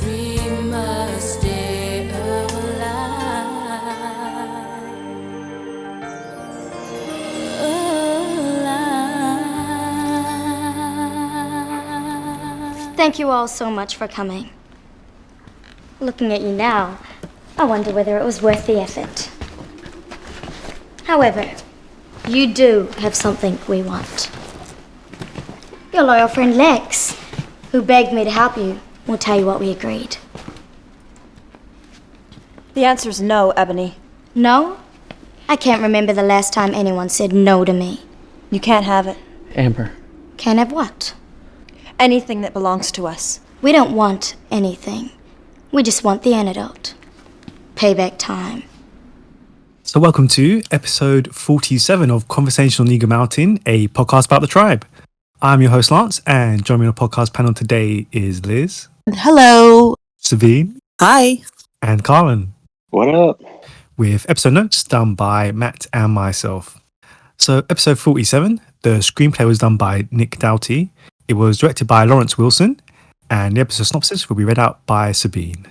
dream must stay alive. Thank you all so much for coming. Looking at you now, I wonder whether it was worth the effort. However, you do have something we want. Your loyal friend Lex, who begged me to help you, will tell you what we agreed. The answer's no, Ebony. No? I can't remember the last time anyone said no to me. You can't have it. Amber. Can't have what? Anything that belongs to us. We don't want anything. We just want the antidote. Payback time. So welcome to episode 47 of Conversational Eagle Mountain, a podcast about the tribe. I'm your host Lance, and joining me on the podcast panel today is Liz. Hello. Savine. Hi. And Carlin. What up? With episode notes done by Matt and myself. So episode 47, the screenplay was done by Nick Doughty. It was directed by Lawrence Wilson, and the episode synopsis will be read out by Sabine.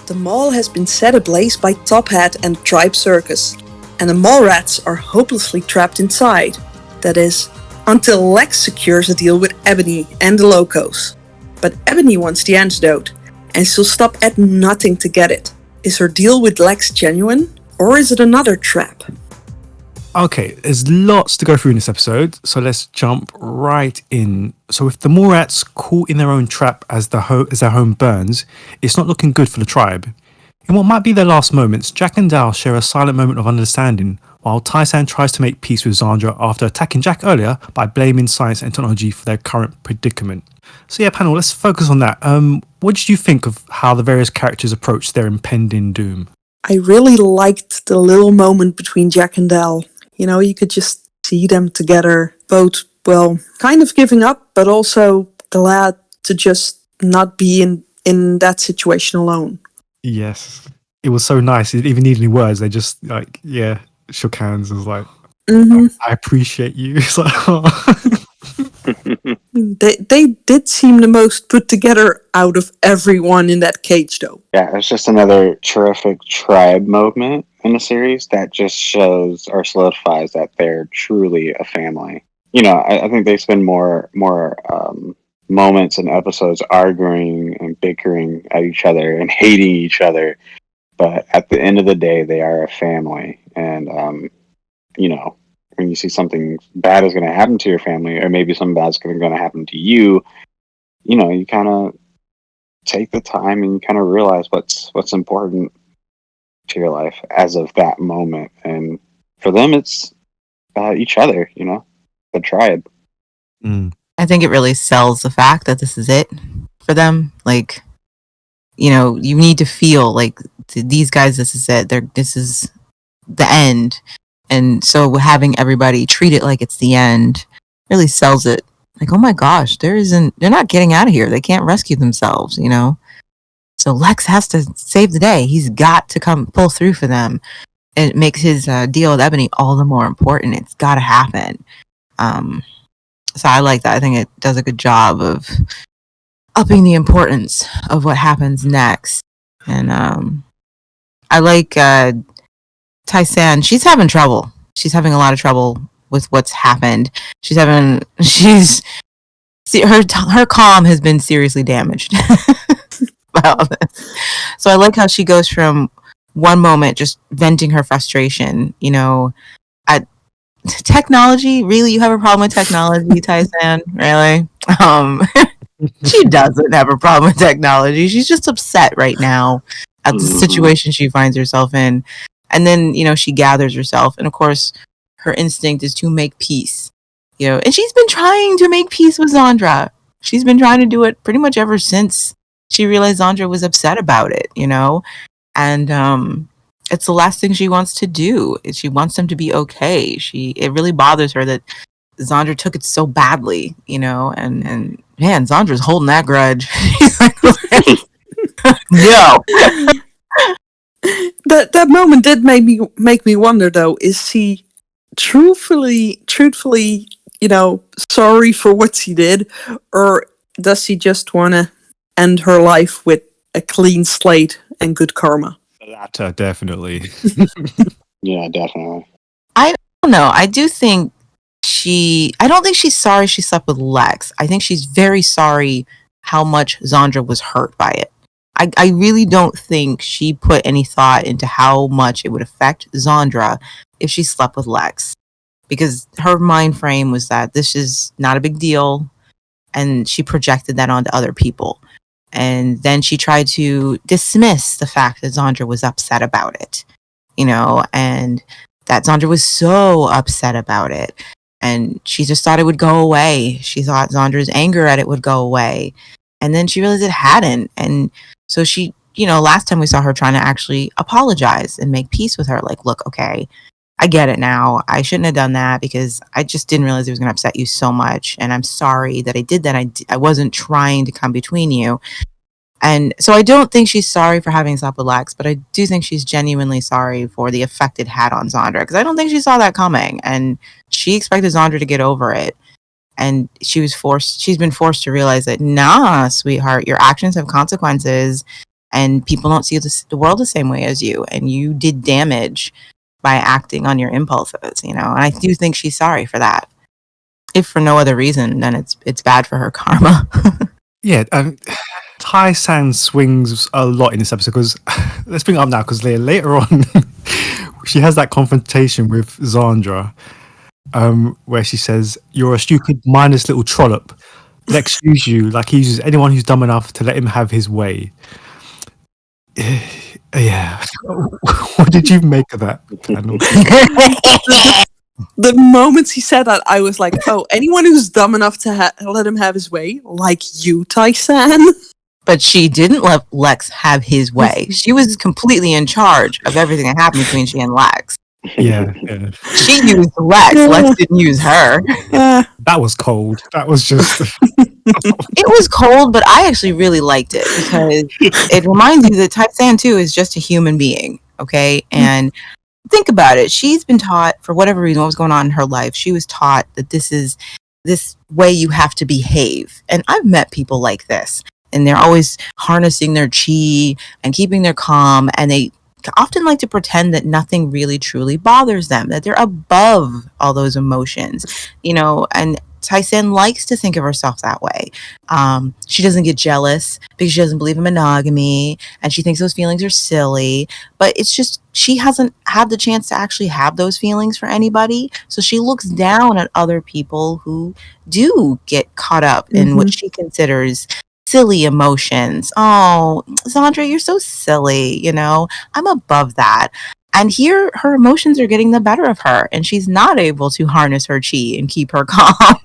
The mall has been set ablaze by Top Hat and Tribe Circus, and the mall rats are hopelessly trapped inside. That is, until Lex secures a deal with Ebony and the Locos. But Ebony wants the antidote, and she'll stop at nothing to get it. Is her deal with Lex genuine, or is it another trap? Okay, there's lots to go through in this episode, so let's jump right in. So with the mall rats caught in their own trap as their home burns, it's not looking good for the tribe. In what might be their last moments, Jack and Dal share a silent moment of understanding, while Tai-San tries to make peace with Zandra after attacking Jack earlier by blaming science and technology for their current predicament. So yeah, panel, let's focus on that. What did you think of how the various characters approached their impending doom? I really liked the little moment between Jack and Dal. You know, you could just see them together, both, well, kind of giving up, but also glad to just not be in that situation alone. Yes. It was so nice. It didn't even need any words. They just, like, yeah, shook hands and was like, I appreciate you. It's like, oh. They did seem the most put together out of everyone in that cage, though. Yeah, it's just another terrific tribe moment in the series that just shows or solidifies that they're truly a family. You know, I think they spend more moments and episodes arguing and bickering at each other and hating each other, but at the end of the day, they are a family. And you know, when you see something bad is going to happen to your family, or maybe something bad is going to happen to you, you know, you kind of take the time and you kind of realize what's important to your life as of that moment. And for them, it's each other, you know, the tribe. I think it really sells the fact that this is it for them. Like, you know, you need to feel like these guys, this is it. This is the end. And so having everybody treat it like it's the end really sells it. Like, oh my gosh, they're not getting out of here. They can't rescue themselves, you know? So Lex has to save the day. He's got to come pull through for them. And it makes his deal with Ebony all the more important. It's got to happen. So I like that. I think it does a good job of upping the importance of what happens next. And I like Tai-San. She's having trouble. She's having a lot of trouble with what's happened. Her calm has been seriously damaged by all this. So I like how she goes from one moment just venting her frustration, you know, at technology. Really, you have a problem with technology, Tai-San? Really? She doesn't have a problem with technology. She's just upset right now at the situation she finds herself in. And then, you know, she gathers herself. And of course, her instinct is to make peace. You know, and she's been trying to make peace with Zandra. She's been trying to do it pretty much ever since she realized Zandra was upset about it, you know? And it's the last thing she wants to do. She wants them to be okay. It really bothers her that Zandra took it so badly, you know? And man, Zandra's holding that grudge. She's like, no. That moment did make me wonder though, is she truthfully, you know, sorry for what she did, or does she just wanna end her life with a clean slate and good karma. The latter, definitely. Yeah, definitely. I don't know. I do think I don't think she's sorry she slept with Lex. I think she's very sorry how much Zandra was hurt by it. I really don't think she put any thought into how much it would affect Zandra if she slept with Lex. Because her mind frame was that this is not a big deal, and she projected that onto other people. And then she tried to dismiss the fact that Zandra was upset about it, and that Zandra was so upset about it. And she just thought it would go away. She thought Zandra's anger at it would go away. And then she realized it hadn't. And so she, last time we saw her trying to actually apologize and make peace with her. Like, look, okay, I get it now. I shouldn't have done that because I just didn't realize it was going to upset you so much. And I'm sorry that I did that. I wasn't trying to come between you. And so I don't think she's sorry for having slept with Lex, but I do think she's genuinely sorry for the effect it had on Zandra, because I don't think she saw that coming. And she expected Zandra to get over it. And she's been forced to realize that, nah, sweetheart, your actions have consequences and people don't see the world the same way as you. And you did damage by acting on your impulses, And I do think she's sorry for that. If for no other reason, then it's bad for her karma. Yeah, Tai-san swings a lot in this episode because let's bring it up now because later on she has that confrontation with Zandra where she says, "You're a stupid, mindless little trollop. Lex uses you like he uses anyone who's dumb enough to let him have his way." Yeah. What did you make of that panel? The moment he said that, I was like, oh, anyone who's dumb enough to let him have his way, like you, Tai-san. But she didn't let Lex have his way. She was completely in charge of everything that happened between she and Lex. Yeah. She used Lex. Lex didn't use her. That was cold. That was just... It was cold, but I actually really liked it because it reminds you that Tai-san too is just a human being, okay? And think about it. She's been taught, for whatever reason, what was going on in her life, she was taught that this is this way you have to behave. And I've met people like this, and they're always harnessing their chi and keeping their calm, and they often like to pretend that nothing really truly bothers them, that they're above all those emotions, and Tai-san likes to think of herself that way. She doesn't get jealous because she doesn't believe in monogamy, and she thinks those feelings are silly, but it's just she hasn't had the chance to actually have those feelings for anybody, so she looks down at other people who do get caught up in what she considers silly emotions. Oh, Zandra, you're so silly, I'm above that. And here, her emotions are getting the better of her, and she's not able to harness her chi and keep her calm.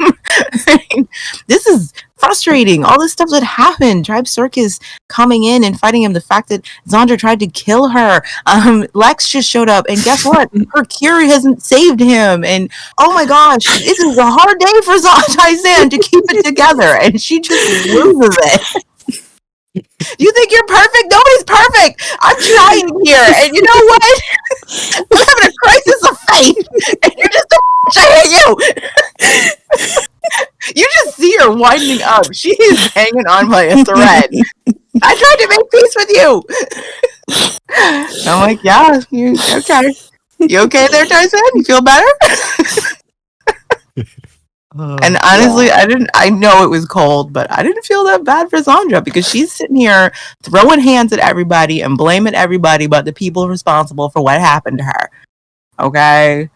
This is frustrating. All this stuff that happened. Tribe Circus coming in and fighting him. The fact that Zandra tried to kill her. Lex just showed up, and guess what? Her cure hasn't saved him. And oh my gosh, this is a hard day for Tai-san to keep it together, and she just loses it. You think you're perfect? Nobody's perfect. I'm trying here, and you know what? I'm having a crisis of faith, and you're just I hate you. You just see her winding up. She is hanging on by a thread. I tried to make peace with you. I'm like, yeah, you okay? You okay there, Tai-san? You feel better? And honestly, I know it was cold, but I didn't feel that bad for Zandra because she's sitting here throwing hands at everybody and blaming everybody but the people responsible for what happened to her. Okay?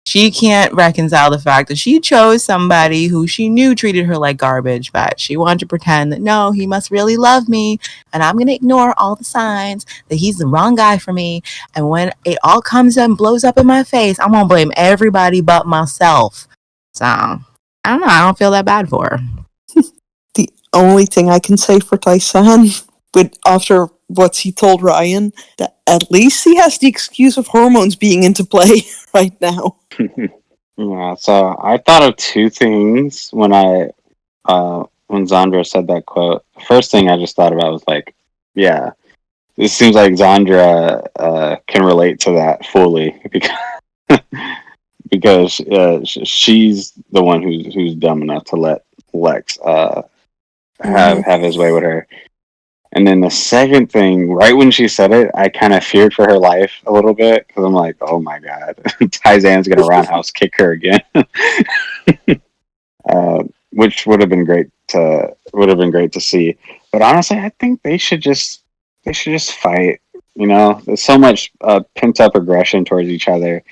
She can't reconcile the fact that she chose somebody who she knew treated her like garbage, but she wanted to pretend that, no, he must really love me, and I'm going to ignore all the signs that he's the wrong guy for me, and when it all comes up and blows up in my face, I'm going to blame everybody but myself. So, I don't know. I don't feel that bad for her. The only thing I can say for Tai-san, after what he told Ryan, that at least he has the excuse of hormones being into play right now. Yeah, so I thought of two things when Zandra said that quote. The first thing I just thought about was like, yeah, it seems like Zandra can relate to that fully because she's the one who's dumb enough to let Lex have his way with her. And then the second thing, right when she said it, I kind of feared for her life a little bit because I'm like, oh my god, Taizan's gonna roundhouse kick her again, which would have been great to see. But honestly, I think they should just fight. You know, there's so much pent up aggression towards each other.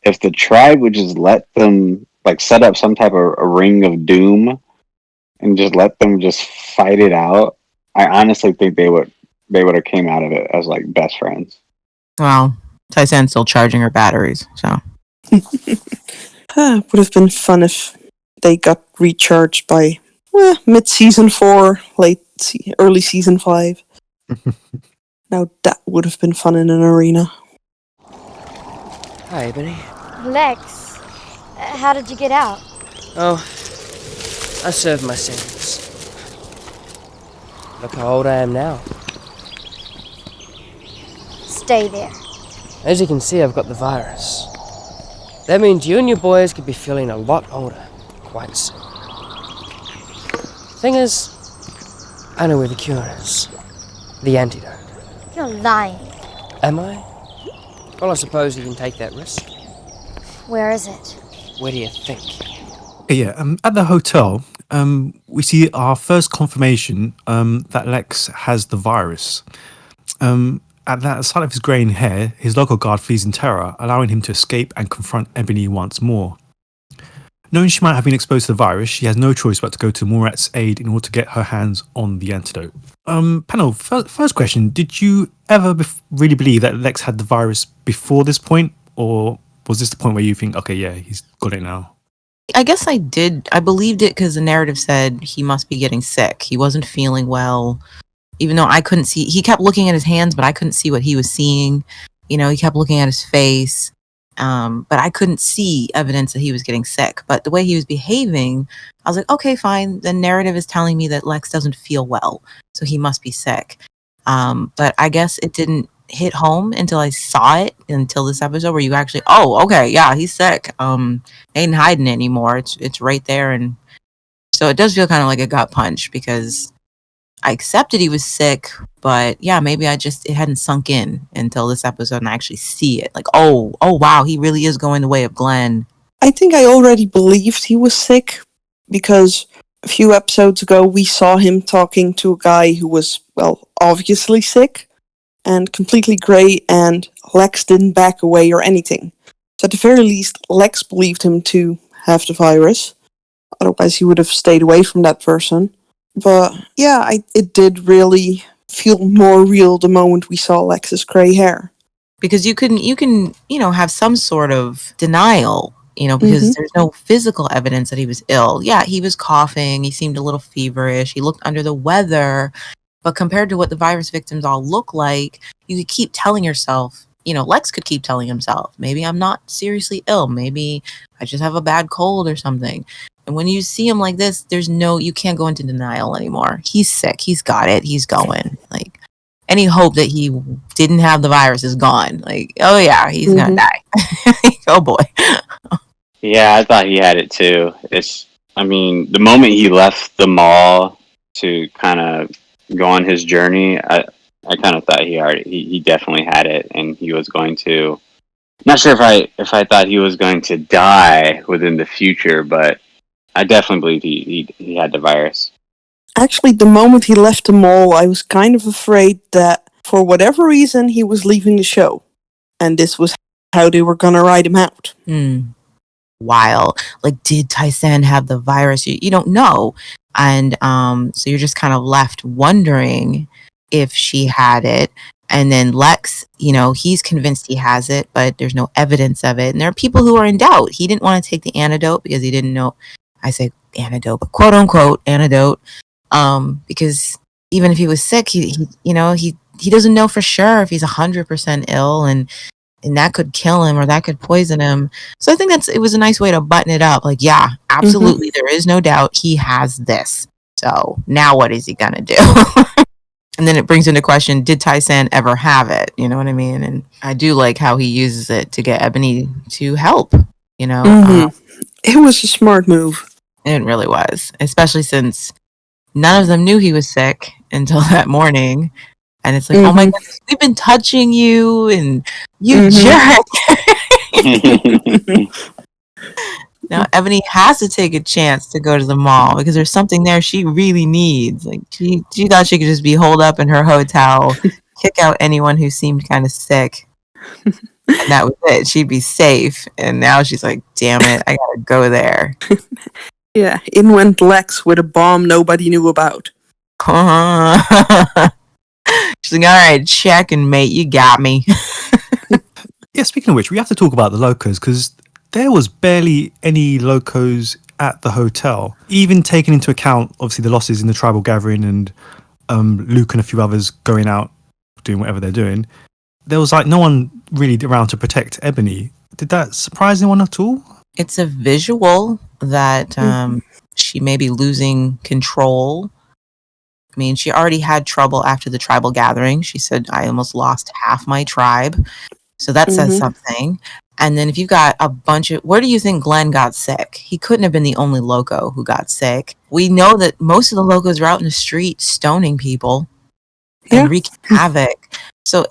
If the tribe would just let them like set up some type of a ring of doom and just let them just fight it out, I honestly think they would have came out of it as like best friends. Well, Taisan's still charging her batteries, so. Would have been fun if they got recharged by mid season 4, early season 5. Now that would have been fun in an arena. Hi, Ebony. Lex, how did you get out? Oh, I served my sentence. Look how old I am now. Stay there. As you can see, I've got the virus. That means you and your boys could be feeling a lot older quite soon. Thing is, I know where the cure is. The antidote. You're lying. Am I? Well, I suppose you can take that risk. Where is it? Where do you think? Yeah, at the hotel, we see our first confirmation that Lex has the virus. At the sight of his greying hair, his local guard flees in terror, allowing him to escape and confront Ebony once more. Knowing she might have been exposed to the virus, she has no choice but to go to Morat's aid in order to get her hands on the antidote. Panel, first question, did you ever really believe that Lex had the virus before this point? Or was this the point where you think, okay, yeah, he's got it now? I guess I did. I believed it because the narrative said he must be getting sick. He wasn't feeling well, even though I couldn't see. He kept looking at his hands, but I couldn't see what he was seeing. You know, he kept looking at his face, but I couldn't see evidence that he was getting sick. But the way he was behaving, I was like, okay, fine. The narrative is telling me that Lex doesn't feel well, so he must be sick. But I guess it didn't hit home until I saw it, until this episode where you actually, oh, okay, yeah, he's sick. Ain't hiding it anymore. It's right there. And so it does feel kind of like a gut punch because I accepted he was sick, but yeah, maybe it hadn't sunk in until this episode and I actually see it. Like, oh wow, he really is going the way of Glenn. I think I already believed he was sick because a few episodes ago we saw him talking to a guy who was, well, obviously sick and completely grey, and Lex didn't back away or anything. So at the very least, Lex believed him to have the virus. Otherwise, he would have stayed away from that person. But yeah, it did really feel more real the moment we saw Lex's grey hair. Because you can, have some sort of denial, because there's no physical evidence that he was ill. Yeah, he was coughing. He seemed a little feverish. He looked under the weather. But compared to what the virus victims all look like, you could keep telling yourself, Lex could keep telling himself, maybe I'm not seriously ill. Maybe I just have a bad cold or something. And when you see him like this, you can't go into denial anymore. He's sick. He's got it. He's going. Like, any hope that he didn't have the virus is gone. Like, oh yeah, he's going to die. Oh boy. Yeah, I thought he had it too. The moment he left the mall to kind of go on his journey, I kind of thought he definitely had it, and he was going to. Not sure if I thought he was going to die within the future, but I definitely believe he had the virus. Actually, the moment he left the mall, I was kind of afraid that for whatever reason he was leaving the show, and this was how they were gonna write him out. Wild. Like, did Taisan have the virus? You don't know. And so you're just kind of left wondering if she had it. And then Lex, he's convinced he has it, but there's no evidence of it. And there are people who are in doubt. He didn't want to take the antidote because he didn't know. I say antidote, but quote unquote antidote. Because even if he was sick, he doesn't know for sure if he's 100% ill, and that could kill him or that could poison him. So I think it was a nice way to button it up. Like, yeah, absolutely. There is no doubt he has this. So now what is he going to do? And then it brings into question, did Taisan ever have it? You know what I mean? And I do like how he uses it to get Ebony to help, It was a smart move. It really was. Especially since, None of them knew he was sick until that morning. And it's like, oh my goodness, we've been touching you and you jerk. Now Ebony has to take a chance to go to the mall because there's something there she really needs. Like she thought she could just be holed up in her hotel, kick out anyone who seemed kind of sick. And that was it. She'd be safe. And now she's like, damn it, I gotta go there. Yeah, in went Lex with a bomb nobody knew about. She's like, all right, check-in, mate, you got me. Yeah, speaking of which, we have to talk about the locos because there was barely any locos at the hotel, even taking into account obviously the losses in the tribal gathering and Luke and a few others going out doing whatever they're doing. There was like no one really around to protect Ebony. Did that surprise anyone at all? It's a visual that she may be losing control. I mean, she already had trouble after the tribal gathering. She said, I almost lost half my tribe. So that says something. And then if you got a bunch of... Where do you think Glenn got sick? He couldn't have been the only loco who got sick. We know that most of the locos are out in the street stoning people and wreaking havoc. So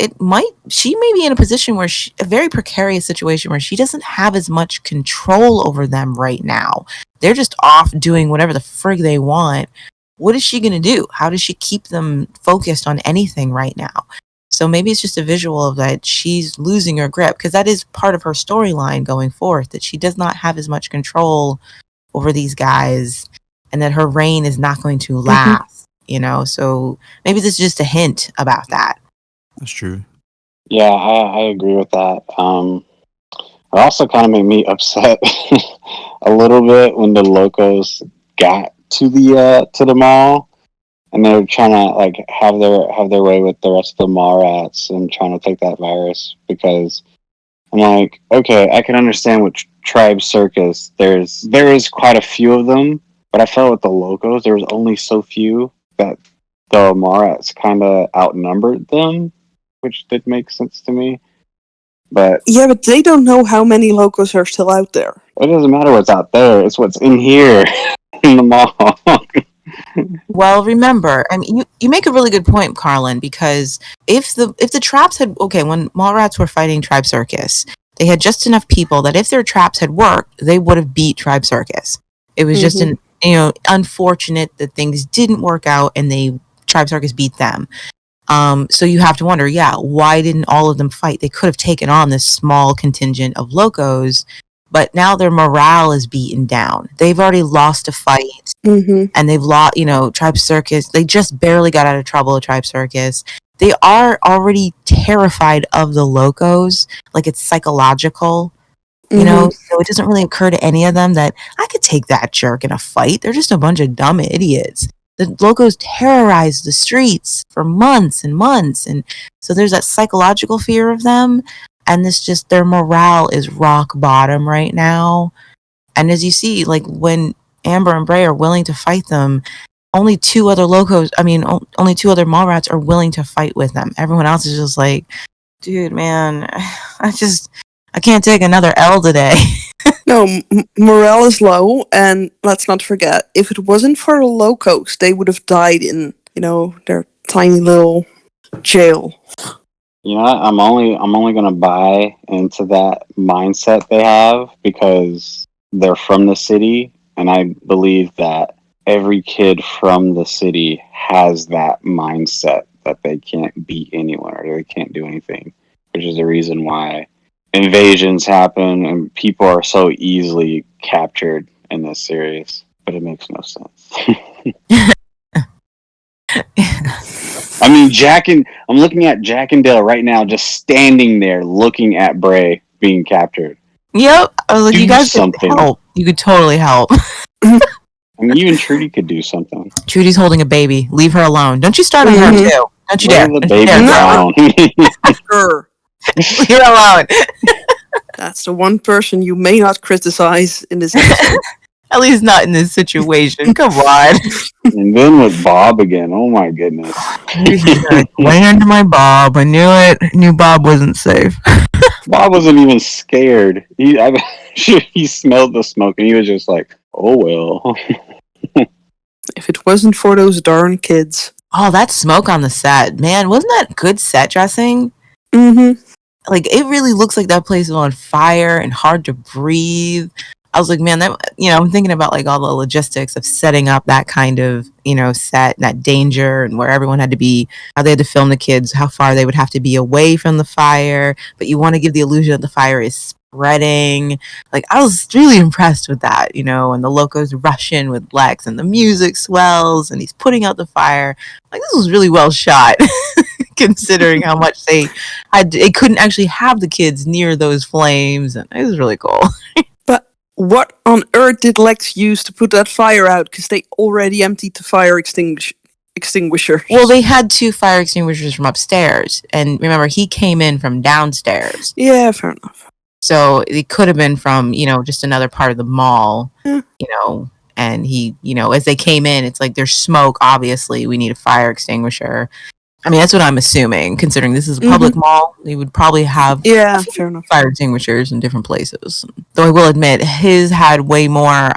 she may be in a position where a very precarious situation where she doesn't have as much control over them right now. They're just off doing whatever the frig they want. What is she going to do? How does she keep them focused on anything right now? So maybe it's just a visual of that she's losing her grip because that is part of her storyline going forth, that she does not have as much control over these guys and that her reign is not going to last, So maybe this is just a hint about that. That's true. Yeah, I agree with that. It also kind of made me upset a little bit when the locos got to the mall and they were trying to like have their way with the rest of the mall rats and trying to take that virus, because I'm like, okay, I can understand with Tribe Circus. There is quite a few of them, but I felt with the locos there was only so few that the mall rats kind of outnumbered them, which did make sense to me. But yeah, but they don't know how many locos are still out there. It doesn't matter what's out there; it's what's in here in the mall. Well, remember, I mean, you make a really good point, Carlin, because if the traps had when Mallrats were fighting Tribe Circus, they had just enough people that if their traps had worked, they would have beat Tribe Circus. It was just unfortunate that things didn't work out and Tribe Circus beat them. So you have to wonder, why didn't all of them fight? They could have taken on this small contingent of locos, but now their morale is beaten down. They've already lost a fight, and they've lost, Tribe Circus. They just barely got out of trouble at Tribe Circus. They are already terrified of the locos, like it's psychological, so it doesn't really occur to any of them that I could take that jerk in a fight. They're just a bunch of dumb idiots. The locos terrorized the streets for months and months. And so there's that psychological fear of them. And their morale is rock bottom right now. And as you see, like when Amber and Bray are willing to fight them, only two other Mallrats are willing to fight with them. Everyone else is just like, dude, man, I can't take another L today. No, morale is low, and let's not forget, if it wasn't for the locos, they would have died in, their tiny little jail. I'm only gonna buy into that mindset they have because they're from the city, and I believe that every kid from the city has that mindset that they can't beat anyone or they can't do anything, which is the reason why invasions happen and people are so easily captured in this series, but it makes no sense. I mean, I'm looking at Jack and Dale right now, just standing there looking at Bray being captured. Yep, I was like, you guys could help. You could totally help. I mean, even Trudy could do something. Trudy's holding a baby. Leave her alone. Don't you start on her too. Don't you dare. Leave the baby down. Sure. Leave her alone. That's the one person you may not criticize in this episode. At least not in this situation. Come on. And then with Bob again. Oh my goodness. Went under my Bob. I knew it. I knew Bob wasn't safe. Bob wasn't even scared. He smelled the smoke and he was just like, oh well. If it wasn't for those darn kids. Oh, that smoke on the set, man, wasn't that good set dressing? Mm-hmm. Like, it really looks like that place is on fire and hard to breathe. I was like, man, that, I'm thinking about like all the logistics of setting up that kind of, set, that danger, and where everyone had to be, how they had to film the kids, how far they would have to be away from the fire, but you want to give the illusion that the fire is spreading. Like, I was really impressed with that, and the locos rush in with Lex and the music swells and he's putting out the fire. Like, this was really well shot. Considering how much they couldn't actually have the kids near those flames, and it was really cool. But what on earth did Lex use to put that fire out? Because they already emptied the fire extinguisher. Well, they had 2 fire extinguishers from upstairs, and remember, he came in from downstairs. Yeah, fair enough. So it could have been from just another part of the mall. Yeah. And he as they came in, it's like there's smoke. Obviously, we need a fire extinguisher. I mean, that's what I'm assuming, considering this is a public mall. They would probably have fair enough. fire extinguishers in different places. Though I will admit, his had way more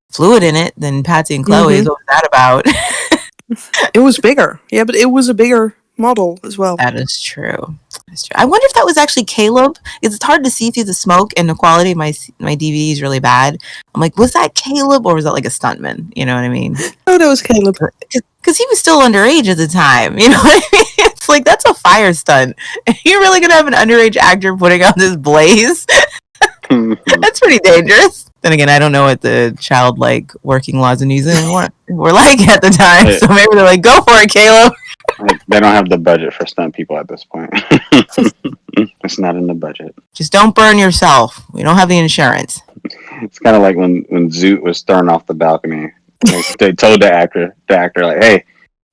fluid in it than Patsy and Chloe's. What was that about? It was bigger. Yeah, but it was a bigger model as well. That is true. That's true. I wonder if that was actually Caleb. It's hard to see through the smoke, and the quality of my DVD is really bad. I'm like, was that Caleb, or was that like a stuntman? You know what I mean? Oh, that was Caleb. Because he was still underage at the time. You know what I mean? It's like, that's a fire stunt. You're really going to have an underage actor putting out this blaze? That's pretty dangerous. Then again, I don't know what the childlike working laws in New Zealand were like at the time. So maybe they're like, go for it, Caleb. They don't have the budget for stunt people at this point. It's not in the budget. Just don't burn yourself. We don't have the insurance. It's kind of like when Zoot was thrown off the balcony. They told the actor like, hey,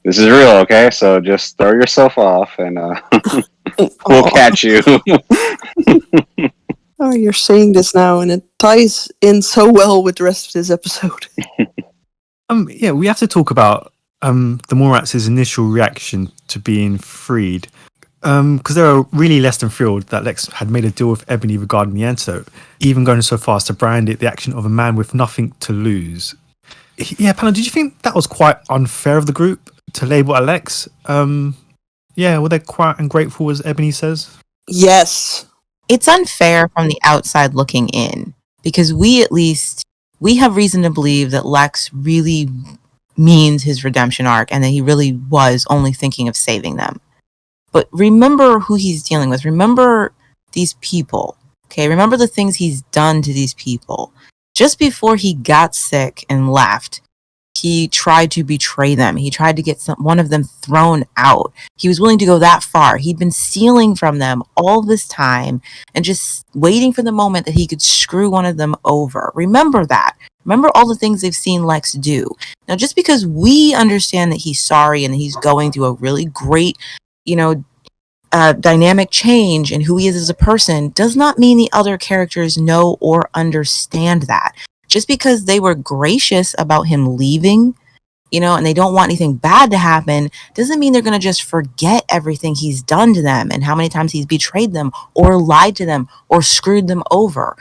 this is real, okay? So just throw yourself off and we'll catch you. Oh, you're saying this now, and it ties in so well with the rest of this episode. Yeah, we have to talk about the Morats' initial reaction to being freed. Because they were really less than thrilled that Lex had made a deal with Ebony regarding the antidote, even going so far as to brand it the action of a man with nothing to lose. Yeah, Pano, did you think that was quite unfair of the group to label Alex? Yeah, were they quite ungrateful, as Ebony says? Yes. It's unfair from the outside looking in, because we have reason to believe that Lex really means his redemption arc and that he really was only thinking of saving them. But remember who he's dealing with. Remember these people. Okay, remember the things he's done to these people. Just before he got sick and left, he tried to betray them. He tried to get one of them thrown out. He was willing to go that far. He'd been stealing from them all this time and just waiting for the moment that he could screw one of them over. Remember that. Remember all the things they've seen Lex do. Now, just because we understand that he's sorry and that he's going through a really great, dynamic change in who he is as a person, does not mean the other characters know or understand that. Just because they were gracious about him leaving, and they don't want anything bad to happen, doesn't mean they're going to just forget everything he's done to them and how many times he's betrayed them or lied to them or screwed them over.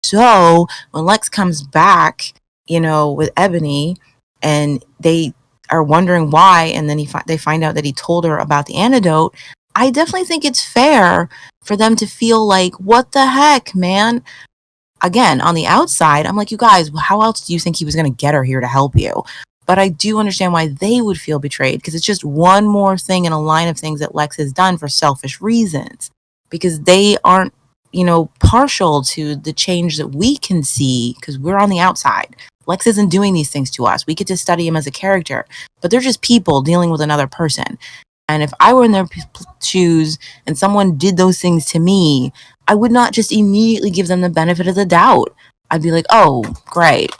So when Lex comes back, with Ebony, and they are wondering why, and then they find out that he told her about the antidote, I definitely think it's fair for them to feel like, what the heck, man? Again, on the outside, I'm like, you guys, how else do you think he was going to get her here to help you? But I do understand why they would feel betrayed, because it's just one more thing in a line of things that Lex has done for selfish reasons, because they aren't, partial to the change that we can see because we're on the outside. Lex isn't doing these things to us. We get to study him as a character, but they're just people dealing with another person. And if I were in their shoes and someone did those things to me, I would not just immediately give them the benefit of the doubt. I'd be like, oh, great,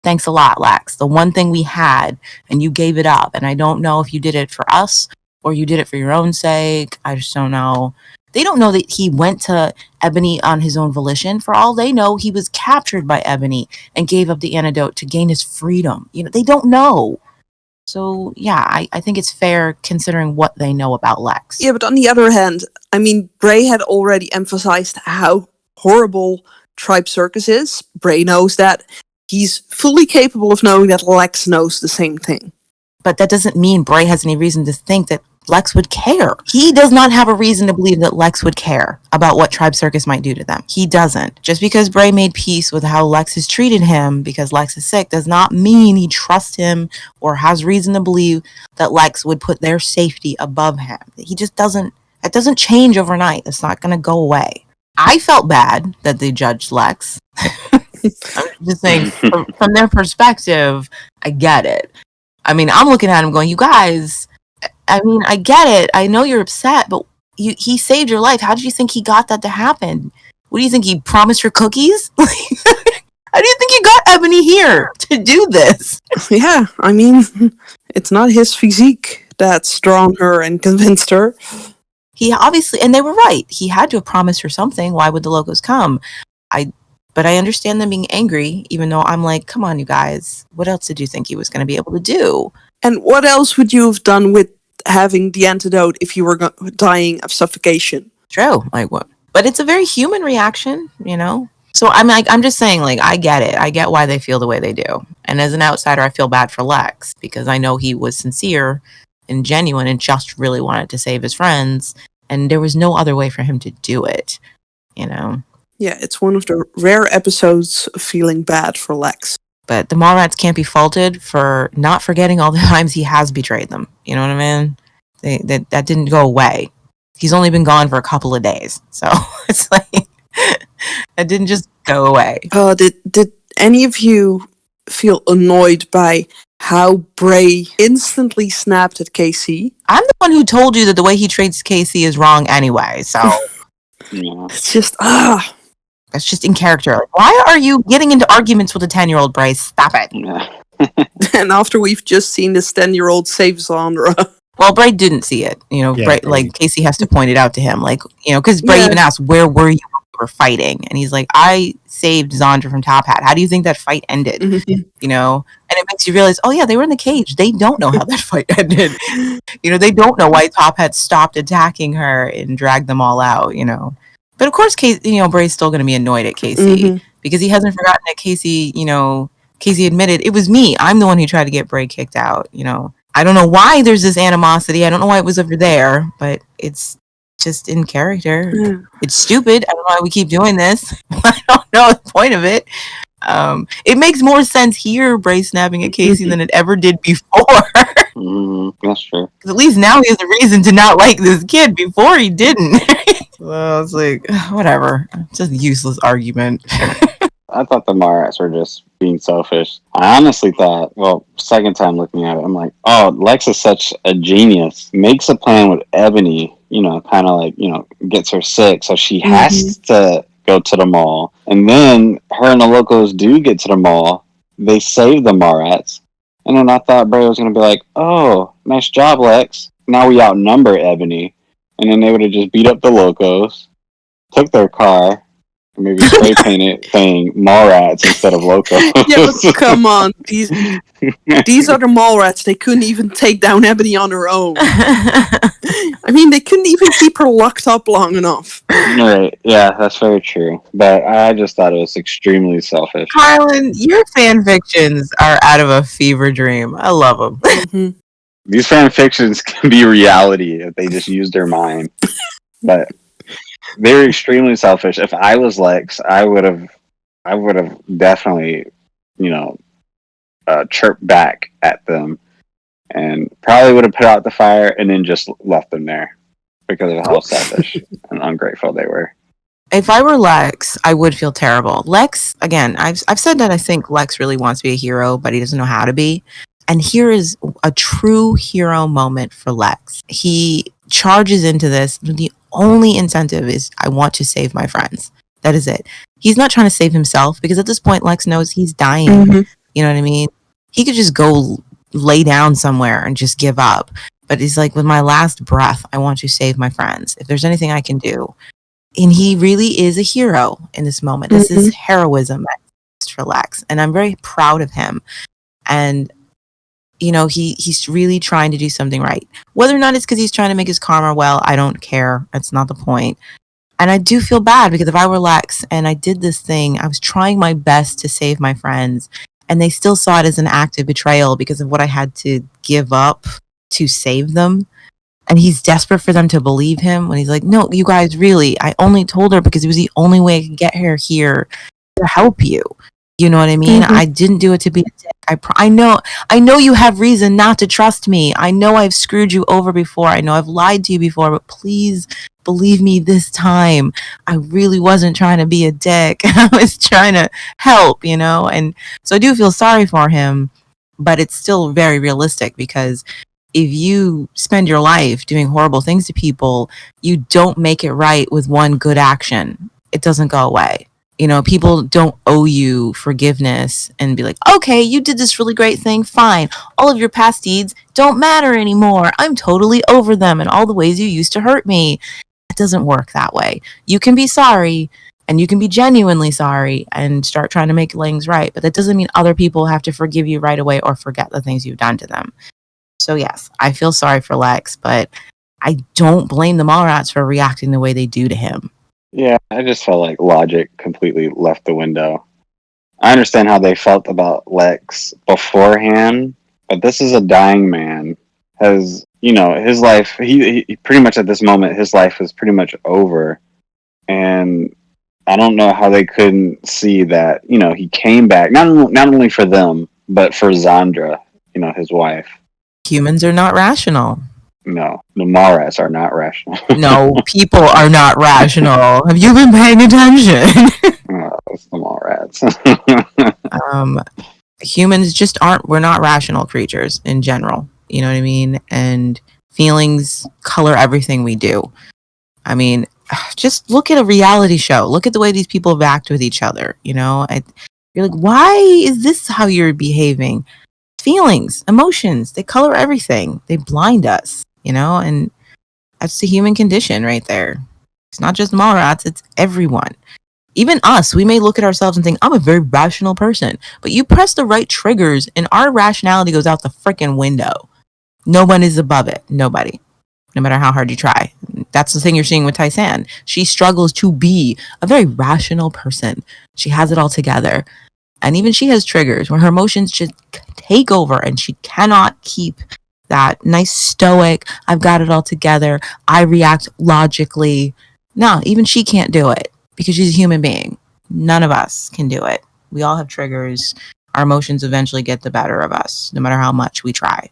thanks a lot, Lex. The one thing we had, and you gave it up. And I don't know if you did it for us or you did it for your own sake. I just don't know. They don't know that he went to Ebony on his own volition. For all they know, he was captured by Ebony and gave up the antidote to gain his freedom. They don't know. So, yeah, I think it's fair considering what they know about Lex. Yeah, but on the other hand, Bray had already emphasized how horrible Tribe Circus is. Bray knows that. he's fully capable of knowing that Lex knows the same thing. But that doesn't mean Bray has any reason to think that Lex would care. He does not have a reason to believe that Lex would care about what Tribe Circus might do to them. He doesn't. Just because Bray made peace with how Lex has treated him because Lex is sick does not mean he trusts him or has reason to believe that Lex would put their safety above him. He just doesn't. It doesn't change overnight. It's not going to go away. I felt bad that they judged Lex. I'm just saying, from their perspective, I get it. I mean, I'm looking at him going, you guys, I mean, I get it. I know you're upset, but he saved your life. How did you think he got that to happen? What do you think? He promised her cookies? How do you think you got Ebony here to do this? Yeah, I mean, it's not his physique that's drawn her and convinced her. He obviously, and they were right. He had to have promised her something. Why would the locals come? But I understand them being angry, even though I'm like, come on, you guys. What else did you think he was going to be able to do? And what else would you have done with having the antidote if you were dying of suffocation? True. Like what? But it's a very human reaction, you know? So I'm just saying, like, I get it. I get why they feel the way they do. And as an outsider, I feel bad for Lex because I know he was sincere and genuine and just really wanted to save his friends. And there was no other way for him to do it, you know? Yeah, it's one of the rare episodes of feeling bad for Lex. But the Mallrats can't be faulted for not forgetting all the times he has betrayed them. You know what I mean? That didn't go away. He's only been gone for a couple of days. So it's like, it didn't just go away. Did any of you feel annoyed by how Bray instantly snapped at Casey? I'm the one who told you that the way he treats Casey is wrong anyway. So Yeah. It's just, that's just in character. Like, why are you getting into arguments with a 10-year-old, Bray? Stop it. Yeah. And after we've just seen this 10-year-old save Zandra. Well, Bray didn't see it. You know, Yeah, Bray, Bray- like Casey has to point it out to him. Like, you know, because Bray Yeah. even asked, where were you when we were fighting? And he's like, I saved Zandra from Top Hat. How do you think that fight ended? You know? And it makes you realize, oh yeah, they were in the cage. They don't know how that fight ended. You know, they don't know why Top Hat stopped attacking her and dragged them all out, you know? But of course, Casey, you know, Bray's still going to be annoyed at Casey because he hasn't forgotten that Casey, you know, Casey admitted, it was me. I'm the one who tried to get Bray kicked out, you know. I don't know why there's this animosity. I don't know why it was over there, but it's just in character. Yeah. It's stupid. I don't know why we keep doing this. I don't know the point of it. It makes more sense here, Bray snapping at Casey, than it ever did before. That's true. At least now he has a reason to not like this kid. Before he didn't. Well, it's like, whatever. It's just a useless argument. I thought the Mallrats were just being selfish. I honestly thought, well, second time looking at it, I'm like, oh, Lex is such a genius. Makes a plan with Ebony, you know, kind of like, you know, gets her sick, so she has to go to the mall. And then her and the locals do get to the mall. They save the Mallrats. And then I thought Bray was going to be like, oh, nice job, Lex. Now we outnumber Ebony. And then they would have just beat up the locals, took their car, and maybe spray painted saying Mallrats instead of locals. Yeah, but come on. These are the Mallrats. They couldn't even take down Ebony on her own. I mean, they couldn't even keep her locked up long enough. Right, yeah, that's very true. But I just thought it was extremely selfish. Harlan, your fan fictions are out of a fever dream. I love them. These fan fictions can be reality if they just use their mind. But they're extremely selfish. If I was Lex, I would have definitely, you know, chirped back at them and probably would have put out the fire and then just left them there because of how selfish and ungrateful they were. If I were Lex, I would feel terrible. Lex, again, I've said that I think Lex really wants to be a hero, but he doesn't know how to be. And here is a true hero moment for Lex. He charges into this. The only incentive is, I want to save my friends. That is it. He's not trying to save himself because at this point, Lex knows he's dying. You know what I mean? He could just go lay down somewhere and just give up. But he's like, with my last breath, I want to save my friends. If there's anything I can do. And he really is a hero in this moment. This is heroism for Lex. And I'm very proud of him. And you know, he's really trying to do something right. Whether or not it's because he's trying to make his karma well, I don't care. That's not the point. And I do feel bad because if I were Lex and I did this thing, I was trying my best to save my friends, and they still saw it as an act of betrayal because of what I had to give up to save them. And he's desperate for them to believe him when he's like, no, you guys, really, I only told her because it was the only way I could get her here to help you. You know what I mean? I didn't do it to be a dick. I know you have reason not to trust me. I know I've screwed you over before. I know I've lied to you before, but please believe me this time. I really wasn't trying to be a dick. I was trying to help, you know? And so I do feel sorry for him, but it's still very realistic because if you spend your life doing horrible things to people, you don't make it right with one good action. It doesn't go away. You know, people don't owe you forgiveness and be like, okay, you did this really great thing. Fine. All of your past deeds don't matter anymore. I'm totally over them and all the ways you used to hurt me. It doesn't work that way. You can be sorry and you can be genuinely sorry and start trying to make things right. But that doesn't mean other people have to forgive you right away or forget the things you've done to them. So yes, I feel sorry for Lex, but I don't blame the Mallrats for reacting the way they do to him. Yeah, I just felt like logic completely left the window. I understand how they felt about Lex beforehand, but this is a dying man. Has, you know, his life, he pretty much at this moment, his life is pretty much over. And I don't know how they couldn't see that, you know, he came back, not only for them, but for Zandra, you know, his wife. Humans are not rational. No, the Mallrats are not rational. No, people are not rational. Have you been paying attention? It's the Mallrats. Humans just aren't, we're not rational creatures in general. You know what I mean? And feelings color everything we do. I mean, just look at a reality show. Look at the way these people act with each other. You know, you're like, why is this how you're behaving? Feelings, emotions, they color everything. They blind us, you know, and that's the human condition right there. It's not just Mallrats, it's everyone. Even us, we may look at ourselves and think, I'm a very rational person. But you press the right triggers and our rationality goes out the freaking window. No one is above it. Nobody. No matter how hard you try. That's the thing you're seeing with Tai-San. She struggles to be a very rational person. She has it all together. And even she has triggers where her emotions just take over and she cannot keep that nice stoic, I've got it all together, I react logically. No, even she can't do it because she's a human being. None of us can do it. We all have triggers. Our emotions eventually get the better of us, no matter how much we try.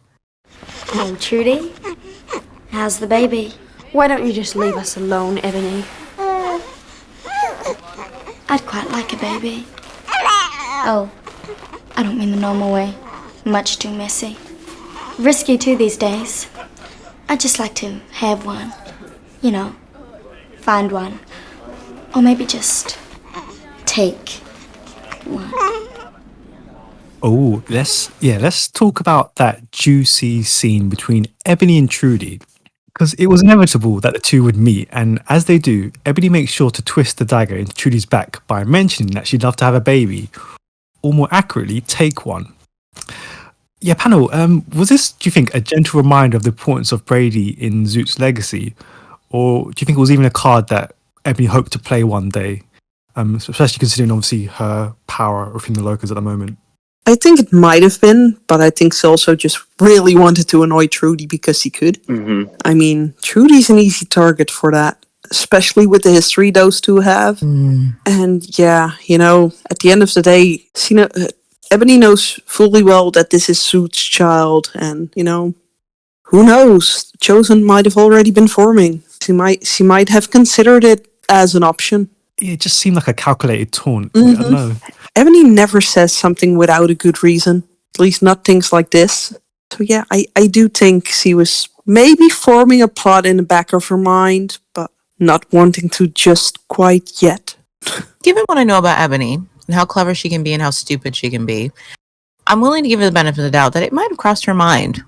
Oh, Trudy, how's the baby? Why don't you just leave us alone, Ebony? I'd quite like a baby. Oh, I don't mean the normal way. Much too messy. Risky too these days. I'd just like to have one. You know, find one. Or maybe just take one. Oh, let's talk about that juicy scene between Ebony and Trudy. Because it was inevitable that the two would meet, and as they do, Ebony makes sure to twist the dagger into Trudy's back by mentioning that she'd love to have a baby, or more accurately, take one. Yeah, panel, was this, do you think, a gentle reminder of the importance of Brady in Zoot's legacy? Or do you think it was even a card that Ebony hoped to play one day? Especially considering, obviously, her power within the Locals at the moment. I think it might have been, but I think she also just really wanted to annoy Trudy because she could. Mm-hmm. I mean, Trudy's an easy target for that, especially with the history those two have. And yeah, you know, at the end of the day, Ebony knows fully well that this is Zoot's child, and you know, who knows? Chosen might have already been forming. She might have considered it as an option. It just seemed like a calculated taunt. Mm-hmm. I don't know. Ebony never says something without a good reason. At least not things like this. So yeah, I do think she was maybe forming a plot in the back of her mind, but not wanting to just quite yet. Given what I know about Ebony and how clever she can be and how stupid she can be, I'm willing to give her the benefit of the doubt that it might have crossed her mind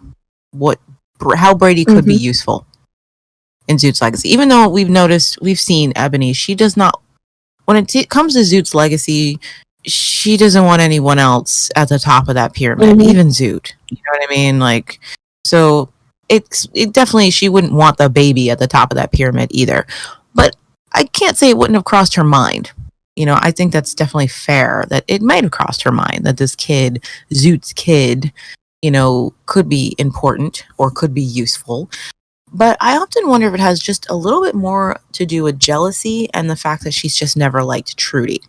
how Brady could be useful in Zoot's legacy. Even though we've seen Ebony, she does not, when it comes to Zoot's legacy, she doesn't want anyone else at the top of that pyramid, even Zoot. You know what I mean? Like, so it definitely, she wouldn't want the baby at the top of that pyramid either. But I can't say it wouldn't have crossed her mind. You know, I think that's definitely fair that it might have crossed her mind that this kid, Zoot's kid, you know, could be important or could be useful. But I often wonder if it has just a little bit more to do with jealousy and the fact that she's just never liked Trudy.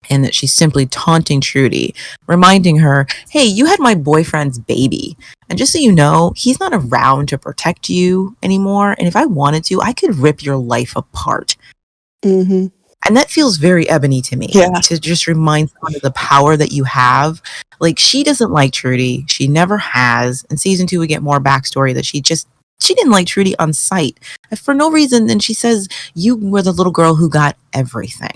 And that she's simply taunting Trudy, reminding her, hey, you had my boyfriend's baby. And just so you know, he's not around to protect you anymore. And if I wanted to, I could rip your life apart. Mm-hmm. And that feels very Ebony to me. Yeah. To just remind someone of the power that you have. Like, she doesn't like Trudy. She never has. In season 2, we get more backstory that she didn't like Trudy on sight. And for no reason, then she says, you were the little girl who got everything.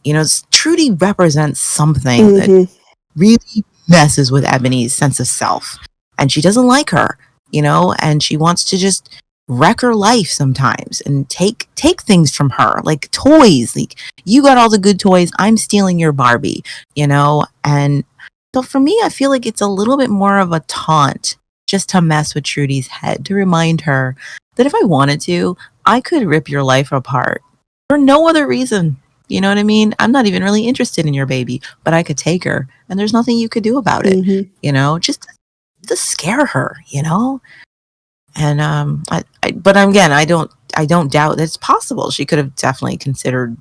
You know, Trudy represents something that really messes with Ebony's sense of self. And she doesn't like her, you know, and she wants to just wreck her life sometimes and take things from her, like toys. Like, you got all the good toys, I'm stealing your Barbie, you know? And so for me, I feel like it's a little bit more of a taunt just to mess with Trudy's head, to remind her that if I wanted to, I could rip your life apart for no other reason. You know what I mean? I'm not even really interested in your baby, but I could take her and there's nothing you could do about it, you know, just to scare her, you know? And, but again, I don't doubt that it's possible. She could have definitely considered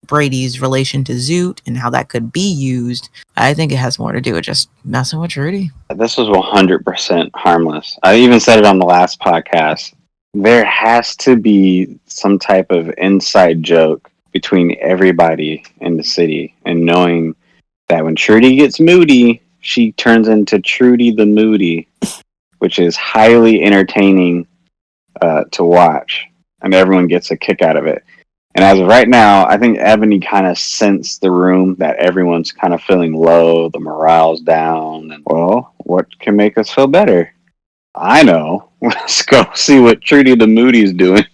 Brady's relation to Zoot and how that could be used. I think it has more to do with just messing with Trudy. This was 100% harmless. I even said it on the last podcast. There has to be some type of inside joke between everybody in the city, and knowing that when Trudy gets moody, she turns into Trudy the Moody, which is highly entertaining to watch, and everyone gets a kick out of it. And as of right now, I think Ebony kind of sensed the room that everyone's kind of feeling low, the morale's down, and well, what can make us feel better? I know. Let's go see what Trudy the Moody's doing.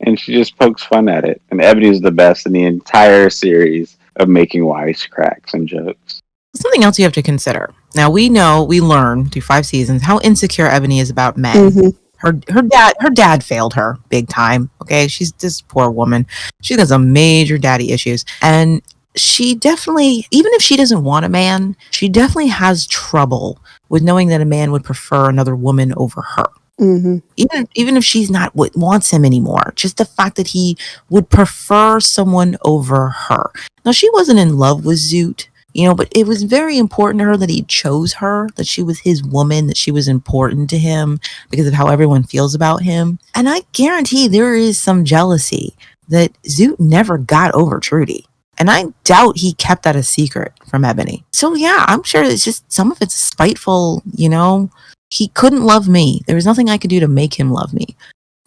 And she just pokes fun at it. And Ebony is the best in the entire series of making wisecracks and jokes. Something else you have to consider. Now, we learn through 5 seasons how insecure Ebony is about men. Her dad failed her big time. Okay, she's this poor woman. She got some major daddy issues. And she definitely, even if she doesn't want a man, she definitely has trouble with knowing that a man would prefer another woman over her. Even if she's not what wants him anymore, just the fact that he would prefer someone over her. Now, she wasn't in love with Zoot, you know, but it was very important to her that he chose her, that she was his woman, that she was important to him because of how everyone feels about him. And I guarantee there is some jealousy that Zoot never got over Trudy. And I doubt he kept that a secret from Ebony. So yeah, I'm sure it's just some of it's spiteful, you know. He couldn't love me. There was nothing I could do to make him love me.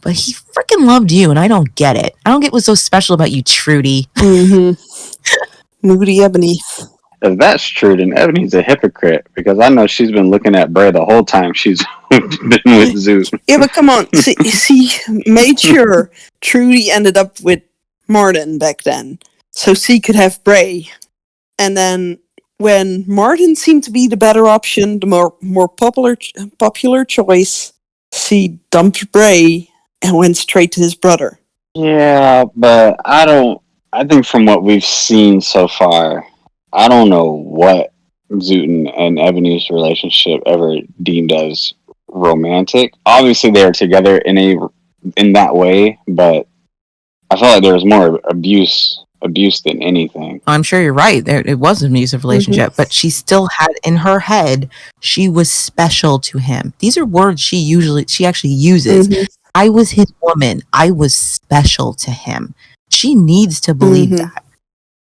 But he freaking loved you, and I don't get it. I don't get what's so special about you, Trudy. Moody Ebony. If that's true, then Ebony's a hypocrite, because I know she's been looking at Bray the whole time she's been with Zoot. Yeah, but come on. See, made sure Trudy ended up with Martin back then, so she could have Bray. And then when Martin seemed to be the better option, the more popular choice, she dumped Bray and went straight to his brother. Yeah, but I think from what we've seen so far, I don't know what Zoot and Ebony's relationship ever deemed as romantic. Obviously, they are together in that way, but I felt like there was more abuse than anything. I'm sure you're right. It was an abusive relationship, but she still had in her head, she was special to him. These are words she actually uses. I was his woman. I was special to him. She needs to believe that.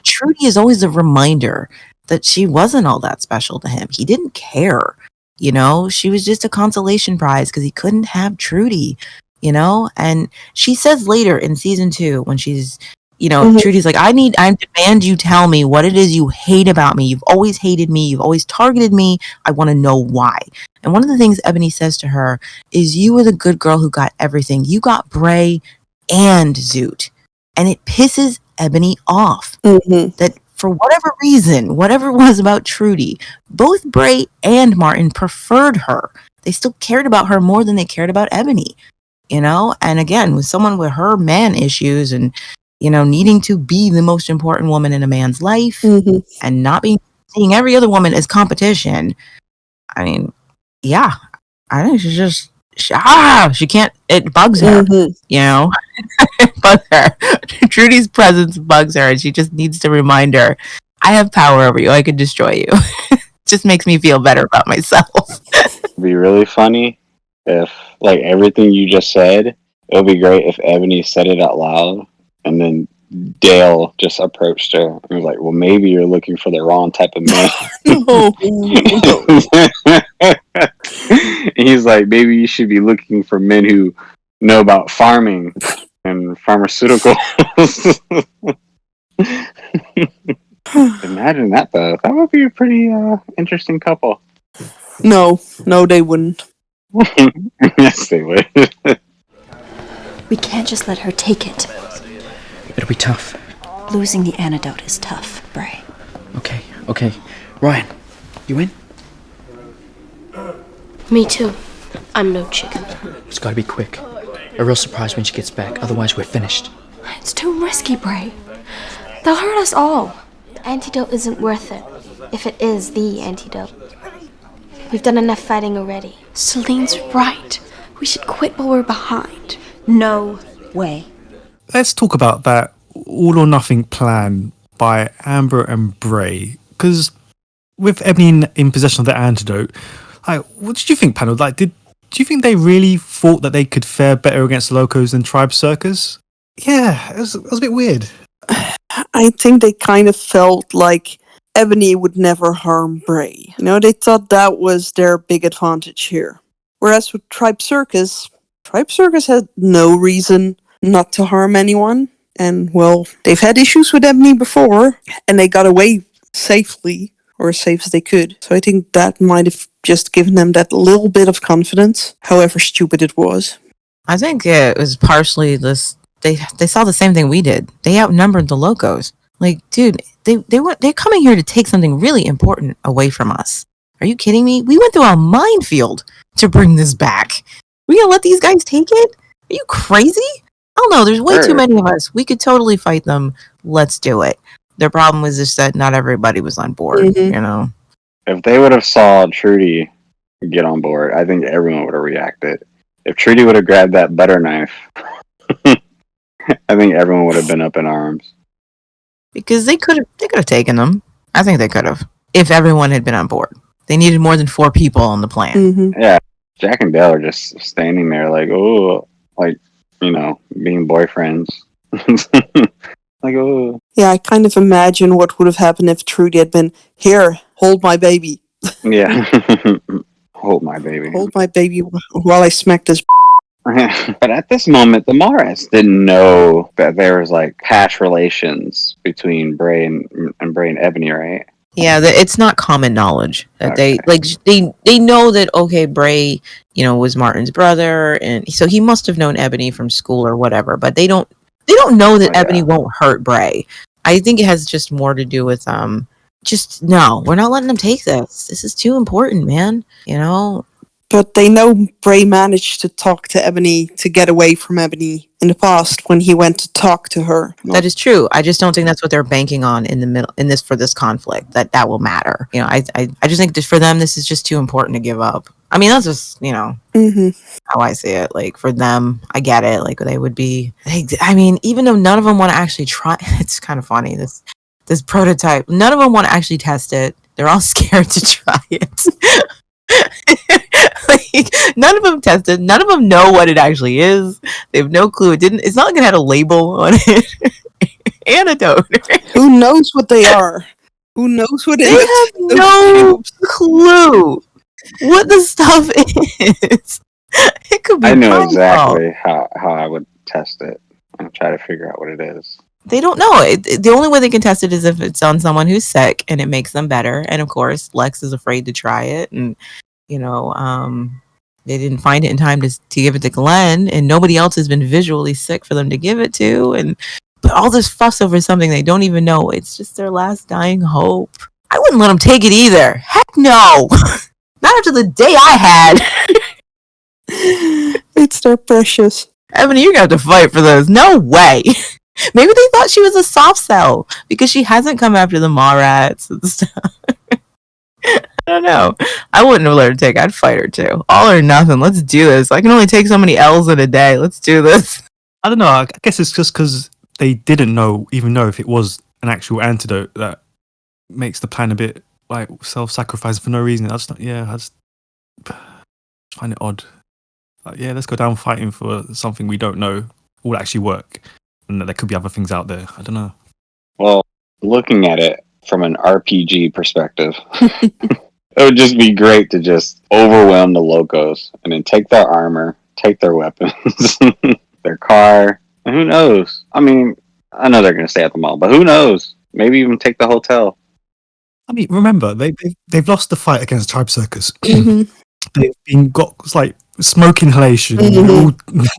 Trudy is always a reminder that she wasn't all that special to him. He didn't care. You know, she was just a consolation prize because he couldn't have Trudy, you know? And she says later in season 2, when she's, you know, Trudy's like, I demand you tell me what it is you hate about me. You've always hated me. You've always targeted me. I want to know why. And one of the things Ebony says to her is, you were the good girl who got everything. You got Bray and Zoot. And it pisses Ebony off that for whatever reason, whatever it was about Trudy, both Bray and Martin preferred her. They still cared about her more than they cared about Ebony, you know? And again, with someone with her man issues and needing to be the most important woman in a man's life Mhm. and not seeing every other woman as competition. I mean, yeah, I think she can't, it bugs her, Mhm. It bugs her. Trudy's presence bugs her, and she just needs to remind her, I have power over you, I can destroy you. Just makes me feel better about myself. It'd be really funny if, like, everything you just said, it would be great if Ebony said it out loud, and then Dale just approached her and was like, well, maybe you're looking for the wrong type of man. He's like, maybe you should be looking for men who know about farming and pharmaceuticals. Imagine that, though. That would be a pretty interesting couple. No, they wouldn't. Yes, they would. We can't just let her take it. It'll be tough. Losing the antidote is tough, Bray. Okay. Ryan, you in? Me too. I'm no chicken. It's gotta be quick. A real surprise when she gets back, otherwise we're finished. It's too risky, Bray. They'll hurt us all. The antidote isn't worth it, if it is the antidote. We've done enough fighting already. Celine's right. We should quit while we're behind. No way. Let's talk about that all or nothing plan by Amber and Bray. Because with Ebony in possession of the antidote, what did you think, panel? Do you think they really thought that they could fare better against the Locos than Tribe Circus? Yeah, it was a bit weird. I think they kind of felt like Ebony would never harm Bray. They thought that was their big advantage here. Whereas with Tribe Circus had no reason not to harm anyone. And, well, they've had issues with Ebony before, and they got away safely, or as safe as they could. So I think that might have just given them that little bit of confidence, however stupid it was. I think it was partially this. They saw the same thing we did. They outnumbered the Locos. Like, dude, they're coming here to take something really important away from us. Are you kidding me? We went through a minefield to bring this back. We gonna let these guys take it? Are you crazy? Oh no, there's way too many of us. We could totally fight them. Let's do it. Their problem was just that not everybody was on board, If they would have saw Trudy get on board, I think everyone would have reacted. If Trudy would have grabbed that butter knife, I think everyone would have been up in arms. Because they could have taken them. I think they could have. If everyone had been on board. They needed more than 4 people on the plan. Mm-hmm. Yeah. Jack and Dale are just standing there like, oh, like, being boyfriends. Like, oh. Yeah, I kind of imagine what would have happened if Trudy had been, here, hold my baby. Yeah. Hold my baby. Hold my baby while I smack this. But at this moment, the Mallrats didn't know that there was like past relations between Bray and Ebony, right? Yeah, it's not common knowledge that they know that Bray, was Martin's brother, and so he must have known Ebony from school or whatever. But they don't know that Ebony won't hurt Bray. I think it has just more to do with no, we're not letting them take this. This is too important, man. But they know Bray managed to talk to Ebony to get away from Ebony in the past when he went to talk to her. That is true. I just don't think that's what they're banking on in the middle for this conflict. That will matter. I just think for them this is just too important to give up. I mean, that's just Mm-hmm. how I see it. Like for them, I get it. Like they would be. I mean, even though none of them want to actually try, it's kind of funny. This prototype. None of them want to actually test it. They're all scared to try it. Like, none of them tested. None of them know what it actually is. They have no clue. It's not like it had a label on it. Antidote. Who knows what they are? Who knows what it is? They have no clue what the stuff is. It could be. I know exactly how I would test it and try to figure out what it is. They don't know. The only way they can test it is if it's on someone who's sick and it makes them better. And of course, Lex is afraid to try it. And, they didn't find it in time to give it to Glenn. And nobody else has been visually sick for them to give it to. But all this fuss over something they don't even know. It's just their last dying hope. I wouldn't let them take it either. Heck no. Not after the day I had. It's their precious. Ebony, you're going to have to fight for those. No way. Maybe they thought she was a soft sell because she hasn't come after the Mallrats and stuff. I don't know. I wouldn't have let her take. I'd fight her too. All or nothing. Let's do this. I can only take so many L's in a day. Let's do this. I don't know. I guess it's just because they didn't even know if it was an actual antidote that makes the plan a bit like self-sacrifice for no reason. I just find it odd. Like, yeah, let's go down fighting for something we don't know will actually work, and that there could be other things out there. I don't know. Well, looking at it from an RPG perspective, it would just be great to just overwhelm the locos and then take their armor, take their weapons, their car, and who knows? I mean, I know they're going to stay at the mall, but who knows? Maybe even take the hotel. I mean, remember they've lost the fight against Tribe Circus. Mhm. They've got like smoke inhalation, all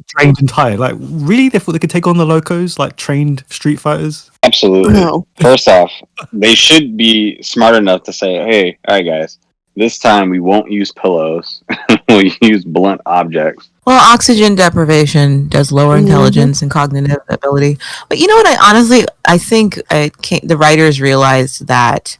trained and tired. Like, really, they thought they could take on the locos, like trained street fighters? Absolutely. No. First off, they should be smart enough to say, hey, all right, guys, this time we won't use pillows. We'll use blunt objects. Well, oxygen deprivation does lower intelligence and cognitive ability. But you know what? I think the writers realized that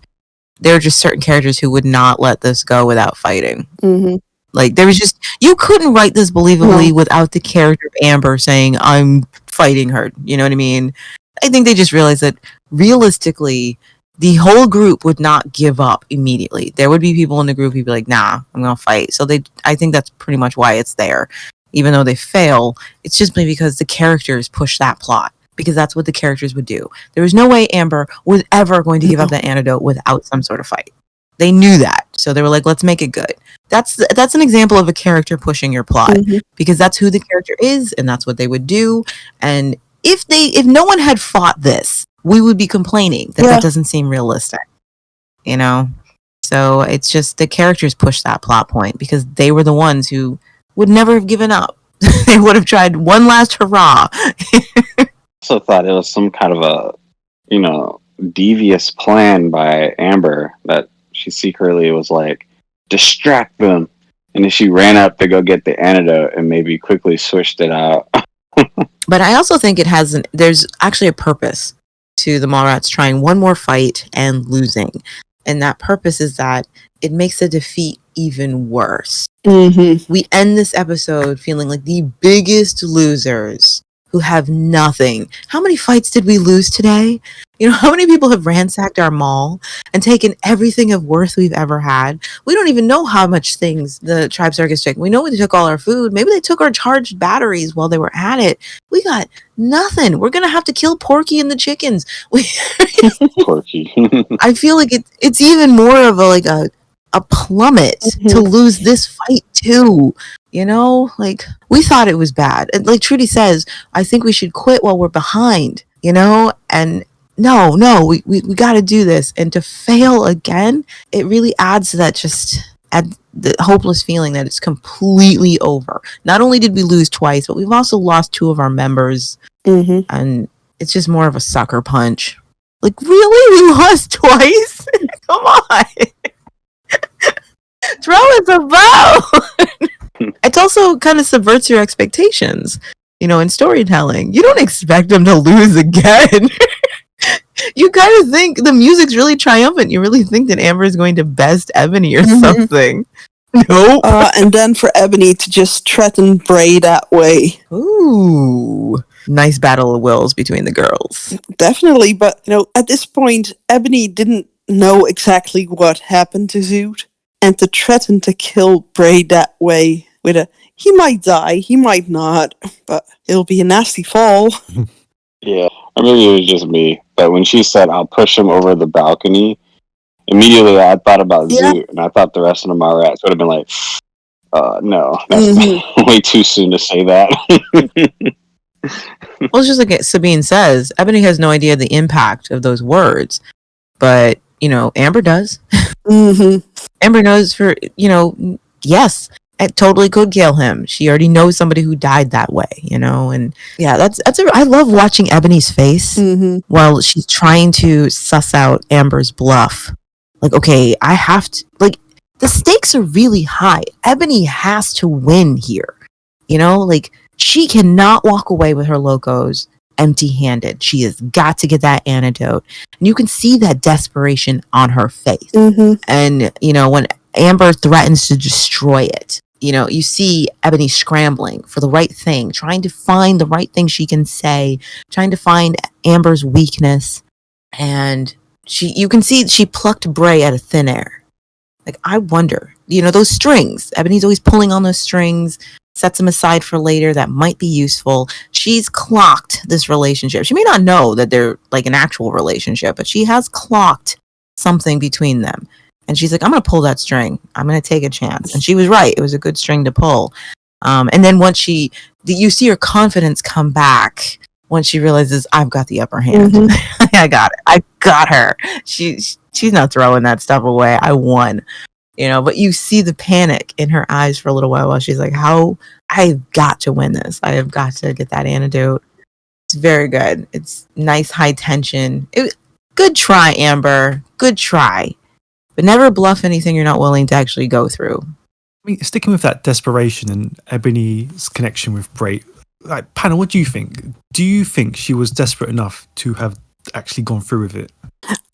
there are just certain characters who would not let this go without fighting. Mm-hmm. Like, there was just, you couldn't write this believably without the character of Amber saying, I'm fighting her. You know what I mean? I think they just realized that realistically, the whole group would not give up immediately. There would be people in the group who'd be like, nah, I'm going to fight. So I think that's pretty much why it's there. Even though they fail, it's just because the characters push that plot. Because that's what the characters would do. There was no way Amber was ever going to give up that antidote without some sort of fight. They knew that. So they were like, let's make it good. That's an example of a character pushing your plot. Because that's who the character is, and that's what they would do. And if no one had fought this, we would be complaining that doesn't seem realistic. You know? So it's just the characters push that plot point because they were the ones who would never have given up. They would have tried one last hurrah. Also thought it was some kind of a, devious plan by Amber that she secretly was like, distract them. And then she ran up to go get the antidote and maybe quickly switched it out. But I also think there's actually a purpose to the Mallrats trying one more fight and losing. And that purpose is that it makes the defeat even worse. We end this episode feeling like the biggest losers who have nothing. How many fights did we lose today? How many people have ransacked our mall and taken everything of worth we've ever had? We don't even know how much things the Tribe Circus took. We know they took all our food. Maybe they took our charged batteries while they were at it. We got nothing. We're going to have to kill Porky and the chickens. Porky. I feel like it's even more of a plummet to lose this fight too. Like, we thought it was bad. And like Trudy says, I think we should quit while we're behind, and no, we got to do this. And to fail again, it really adds to that the hopeless feeling that it's completely over. Not only did we lose twice, but we've also lost two of our members. And it's just more of a sucker punch. Like, really? We lost twice? Come on. Throw us a bone. It also kind of subverts your expectations, in storytelling. You don't expect them to lose again. You kind of think the music's really triumphant. You really think that Amber is going to best Ebony or something. Nope. And then for Ebony to just threaten Bray that way. Ooh. Nice battle of wills between the girls. Definitely, but, at this point, Ebony didn't know exactly what happened to Zoot. And to threaten to kill Bray that way with he might die, he might not, but it'll be a nasty fall. Yeah, or maybe it was just me. But when she said, I'll push him over the balcony, immediately I thought about Zoot, and I thought the rest of the Mallrats would have been like, no, that's way too soon to say that. Well, it's just like Sabine says, Ebony has no idea the impact of those words, but, Amber does. Amber knows yes, it totally could kill him. She already knows somebody who died that way, and yeah, I love watching Ebony's face while she's trying to suss out Amber's bluff. Like, okay, I have to, the stakes are really high. Ebony has to win here, like, she cannot walk away with her locos empty-handed. She has got to get that antidote. And you can see that desperation on her face. And, you know, when Amber threatens to destroy it, you know, you see Ebony scrambling for the right thing, trying to find the right thing she can say, trying to find Amber's weakness. And you can see she plucked Bray out of thin air. Like, I wonder, you know, those strings. Ebony's always pulling on those strings, sets them aside for later that might be useful. She's clocked this relationship. She may not know that they're like an actual relationship, but she has clocked something between them. And she's like, I'm going to pull that string. I'm going to take a chance. And she was right. It was a good string to pull. And then once you see her confidence come back when she realizes, I've got the upper hand. I got it. I got her. She's not throwing that stuff away. I won. You know, but you see the panic in her eyes for a little while she's like, I've got to win this. I have got to get that antidote. It's very good. It's nice high tension. Good try, Amber. Good try. But never bluff anything you're not willing to actually go through. I mean, sticking with that desperation and Ebony's connection with Bray, like, Panna, what do you think? Do you think she was desperate enough to have actually gone through with it?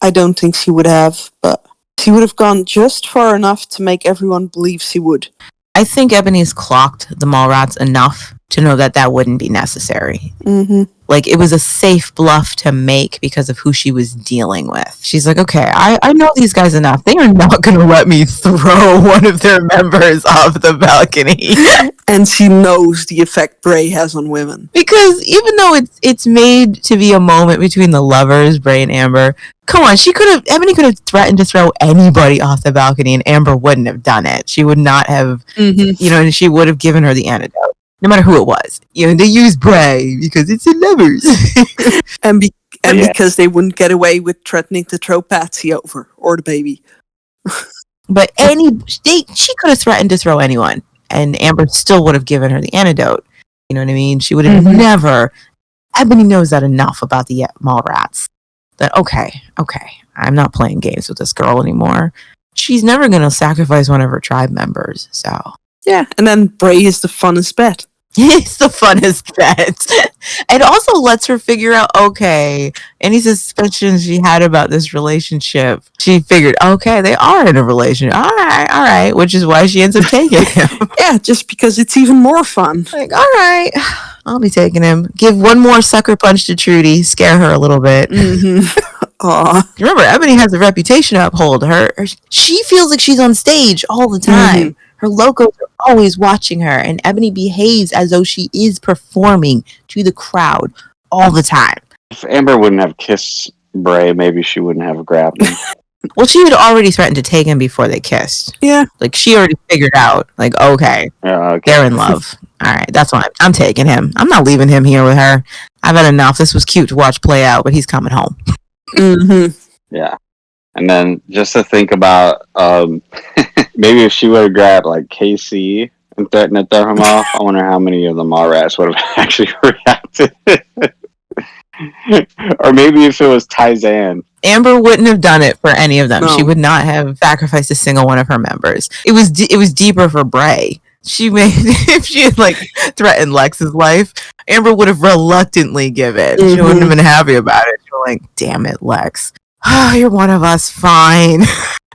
I don't think she would have, but she would have gone just far enough to make everyone believe she would. I think Ebony's clocked the Mallrats enough to know that wouldn't be necessary. Like, it was a safe bluff to make because of who she was dealing with. She's like, okay, I know these guys enough. They are not going to let me throw one of their members off the balcony. And she knows the effect Bray has on women. Because even though it's made to be a moment between the lovers, Bray and Amber, come on, Ebony could have threatened to throw anybody off the balcony and Amber wouldn't have done it. She would not have, you know, and she would have given her the antidote. No matter who it was. You know, they use Bray because it's the lovers. and because they wouldn't get away with threatening to throw Patsy over, or the baby. But she could have threatened to throw anyone, and Amber still would have given her the antidote. You know what I mean? She would have never... Ebony knows that enough about the Mallrats. That, okay, I'm not playing games with this girl anymore. She's never going to sacrifice one of her tribe members, so... Yeah, and then Bray is the funnest bet. He's the funnest bet. It also lets her figure out, okay, any suspicions she had about this relationship, she figured, okay, they are in a relationship. All right, which is why she ends up taking him. Yeah, just because it's even more fun. Like, all right, I'll be taking him. Give one more sucker punch to Trudy, scare her a little bit. Remember, Ebony has a reputation to uphold. She feels like she's on stage all the time. Her locals are always watching her, and Ebony behaves as though she is performing to the crowd all the time. If Amber wouldn't have kissed Bray, maybe she wouldn't have grabbed him. Well, she had already threatened to take him before they kissed. Yeah. Like, she already figured out, like, okay, they're in love. All right, that's why I'm taking him. I'm not leaving him here with her. I've had enough. This was cute to watch play out, but he's coming home. Yeah. And then just to think about, maybe if she would have grabbed like KC and threatened to throw him off, I wonder how many of the Mallrats would have actually reacted. Or maybe if it was Taizan. Amber wouldn't have done it for any of them. No. She would not have sacrificed a single one of her members. It was deeper for Bray. If she had like threatened Lex's life, Amber would have reluctantly given. She wouldn't have been happy about it. She was like, damn it, Lex. Oh, you're one of us, fine.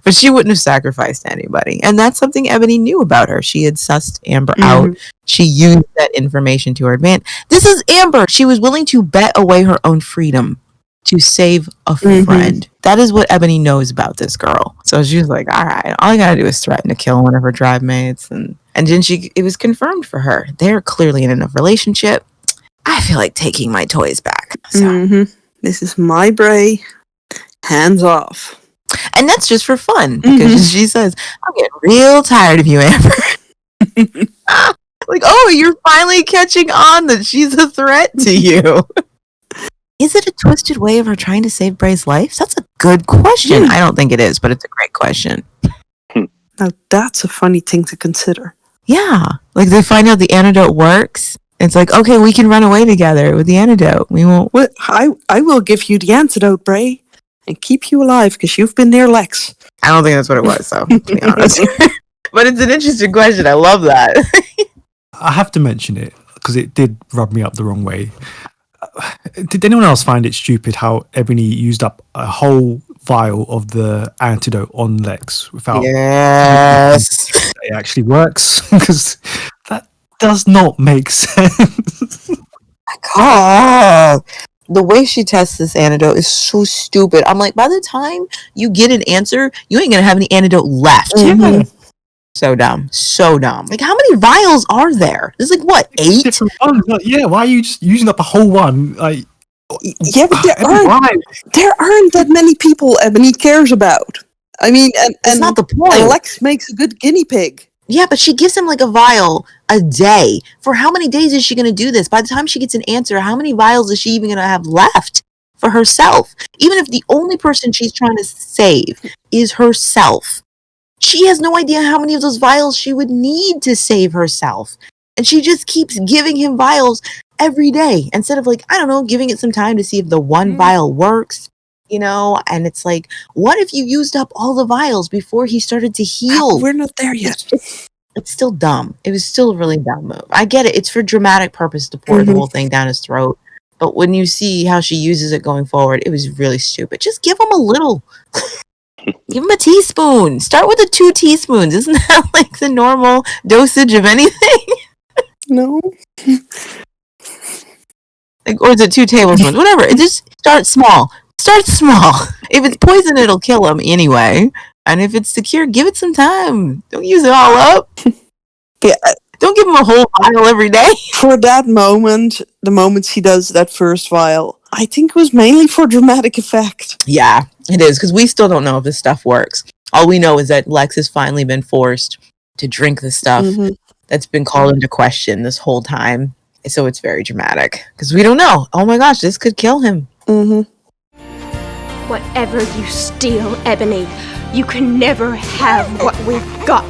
But she wouldn't have sacrificed anybody. And that's something Ebony knew about her. She had sussed Amber out. She used that information to her advantage. This is Amber. She was willing to bet away her own freedom to save a friend. That is what Ebony knows about this girl. So she was like, all right, all I gotta do is threaten to kill one of her tribe mates. And then it was confirmed for her. They're clearly in a relationship. I feel like taking my toys back. So. This is my Bray. Hands off. And that's just for fun, because she says, I'm getting real tired of you, Amber. Like, oh, you're finally catching on that she's a threat to you. Is it a twisted way of her trying to save Bray's life? That's a good question. I don't think it is, but it's a great question. Now, that's a funny thing to consider. Yeah. Like, they find out the antidote works. It's like, okay, we can run away together with the antidote. We won't. Well, I will give you the antidote, Bray, and keep you alive because you've been near Lex. I don't think that's what it was, though, to be honest. But it's an interesting question. I love that. I have to mention it because it did rub me up the wrong way. Did anyone else find it stupid how Ebony used up a whole vial of the antidote on Lex without Yes. it actually works? Because that does not make sense. God, the way she tests this antidote is so stupid. I'm like, by the time you get an answer, you ain't gonna have any antidote left. Yeah. So dumb. So dumb. Like, how many vials are there? There's like, what, 8? Different ones. Like, yeah, why are you just using up a whole one? Like, Yeah, but why? there aren't that many people Ebony cares about. I mean, That's and not the point. and Lex makes a good guinea pig. Yeah, but she gives him like a vial a day. For how many days is she going to do this? By the time she gets an answer, how many vials is she even going to have left for herself? Even if the only person she's trying to save is herself, she has no idea how many of those vials she would need to save herself. And she just keeps giving him vials every day instead of, like, I don't know, giving it some time to see if the one vial works. You know, and it's like, what if you used up all the vials before he started to heal? We're not there yet. It's still dumb. It was still a really dumb move. I get it. It's for dramatic purpose to pour the whole thing down his throat. But when you see how she uses it going forward, it was really stupid. Just give him a little. Give him a teaspoon. Start with 2 teaspoons. Isn't that like the normal dosage of anything? No. Like, or is it 2 tablespoons? Whatever. It just start small. Start small. If it's poison, it'll kill him anyway. And if it's secure, give it some time. Don't use it all up. Yeah. Don't give him a whole vial every day. For that moment, the moment she does that first vial, I think it was mainly for dramatic effect. Yeah, it is, because we still don't know if this stuff works. All we know is that Lex has finally been forced to drink the stuff that's been called into question this whole time. So it's very dramatic, because we don't know. Oh my gosh, this could kill him. Whatever you steal, Ebony, you can never have what we've got.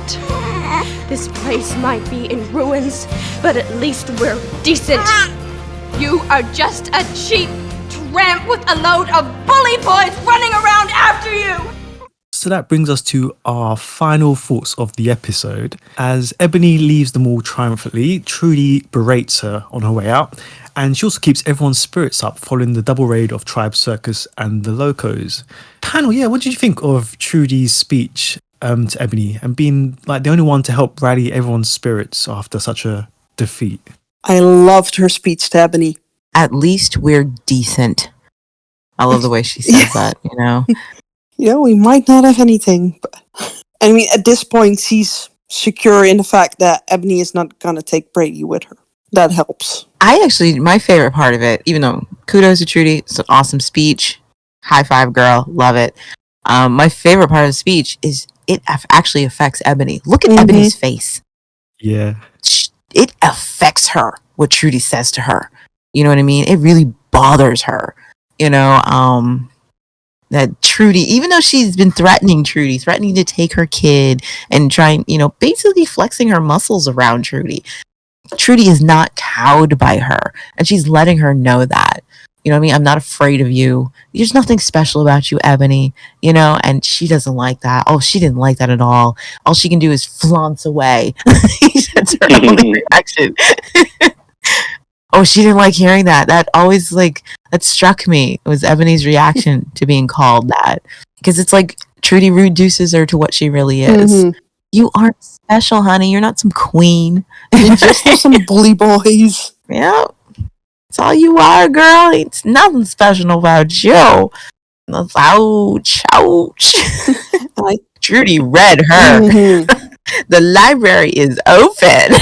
This place might be in ruins, but at least we're decent. You are just a cheap tramp with a load of bully boys running around after you! So that brings us to our final thoughts of the episode. As Ebony leaves the mall triumphantly, Trudy berates her on her way out, and she also keeps everyone's spirits up following the double raid of Tribe Circus and the Locos. Panel, yeah, what did you think of Trudy's speech to Ebony and being like the only one to help rally everyone's spirits after such a defeat? I loved her speech to Ebony. At least we're decent. I love the way she says that, you know? Yeah, we might not have anything, but I mean, at this point, she's secure in the fact that Ebony is not gonna take Brady with her. That helps. My favorite part of it, even though kudos to Trudy, it's an awesome speech. High five, girl. Love it. My favorite part of the speech is it actually affects Ebony. Look at Ebony's face. Yeah. It affects her, what Trudy says to her. You know what I mean? It really bothers her. You know, that Trudy, even though she's been threatening to take her kid and trying, you know, basically flexing her muscles around Trudy is not cowed by her, and she's letting her know that. You know what I mean? I'm not afraid of you. There's nothing special about you, Ebony. You know, and she doesn't like that. Oh, she didn't like that at all. All she can do is flounce away. That's her only reaction. Oh, she didn't like hearing that. That always, like, that struck me. It was Ebony's reaction to being called that. Because it's like Trudy reduces her to what she really is. You aren't special, honey. You're not some queen. You're just some bully boys. Yeah. That's all you are, girl. It's nothing special about you. Ouch. Ouch. Trudy read her. The library is open.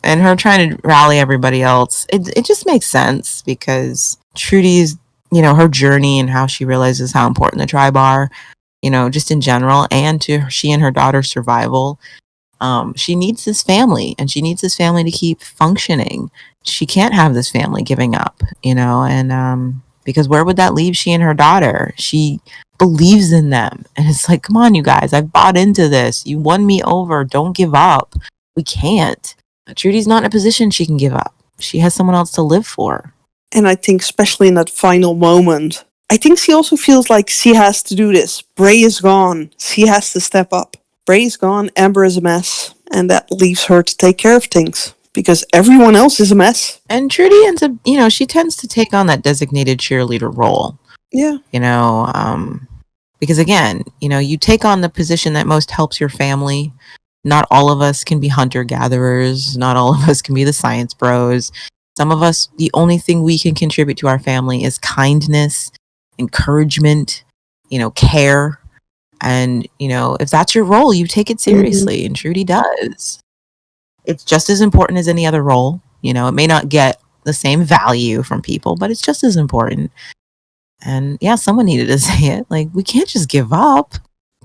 And her trying to rally everybody else. It just makes sense because Trudy's, you know, her journey and how she realizes how important the tribe are, you know, just in general, and to she and her daughter's survival. She needs this family, and she needs this family to keep functioning. She can't have this family giving up, you know, and because where would that leave she and her daughter? She believes in them, and it's like, come on, you guys, I've bought into this. You won me over. Don't give up. We can't. Trudy's not in a position she can give up. She has someone else to live for. And I think especially in that final moment, I think she also feels like she has to do this. Bray is gone. She has to step up. Bray is gone. Amber is a mess. And that leaves her to take care of things. because everyone else is a mess. And Trudy ends up, she tends to take on that designated cheerleader role. Yeah. Because again, you take on the position that most helps your family. Not all of us can be hunter-gatherers. Not all of us can be the science bros. Some of us, the only thing we can contribute to our family is kindness, encouragement, care. And, if that's your role, you take it seriously. And Trudy does. It's just as important as any other role. It may not get the same value from people, but it's just as important. And yeah, someone needed to say it. Like, we can't just give up.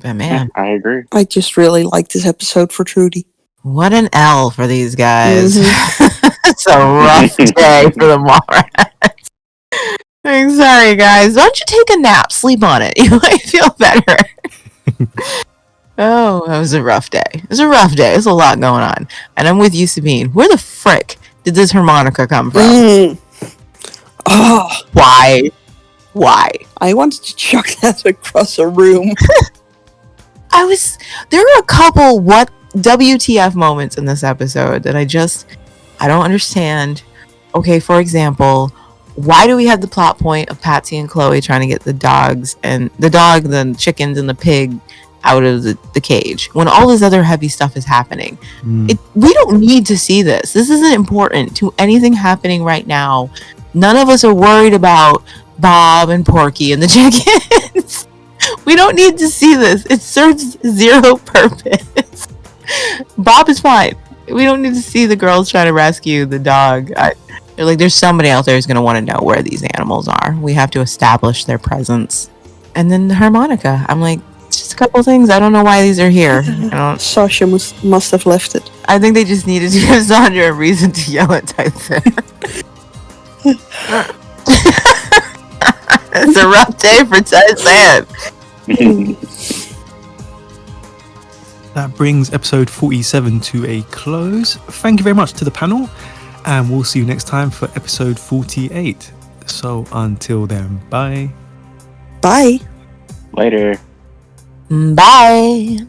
But man, I agree. I just really like this episode for Trudy. What an L for these guys. It's a rough day for the Mallrats. I'm sorry, guys. Why don't you take a nap? Sleep on it. You might feel better. Oh, that was a rough day. It was a rough day. There's a lot going on. And I'm with you, Sabine. Where the frick did this harmonica come from? Oh, Why? I wanted to chuck that across a room. There are a couple WTF moments in this episode that I don't understand. Okay, for example, why do we have the plot point of Patsy and Chloe trying to get the dog, the chickens, and the pig out of the cage when all this other heavy stuff is happening? We don't need to see this. This isn't important to anything happening right now. None of us are worried about Bob and Porky and the chickens. We don't need to see this. It serves zero purpose. Bob is fine. We don't need to see the girls trying to rescue the dog. There's somebody out there who's going to want to know where these animals are. We have to establish their presence. And then the harmonica. I'm like, it's just a couple things. I don't know why these are here. Sasha must have left it. I think they just needed to give Sandra a reason to yell at Tyson. It's a rough day for Tyson. That brings episode 47 to a close. Thank you very much to the panel, and we'll see you next time for episode 48. So until then, bye. Bye. Later. Bye.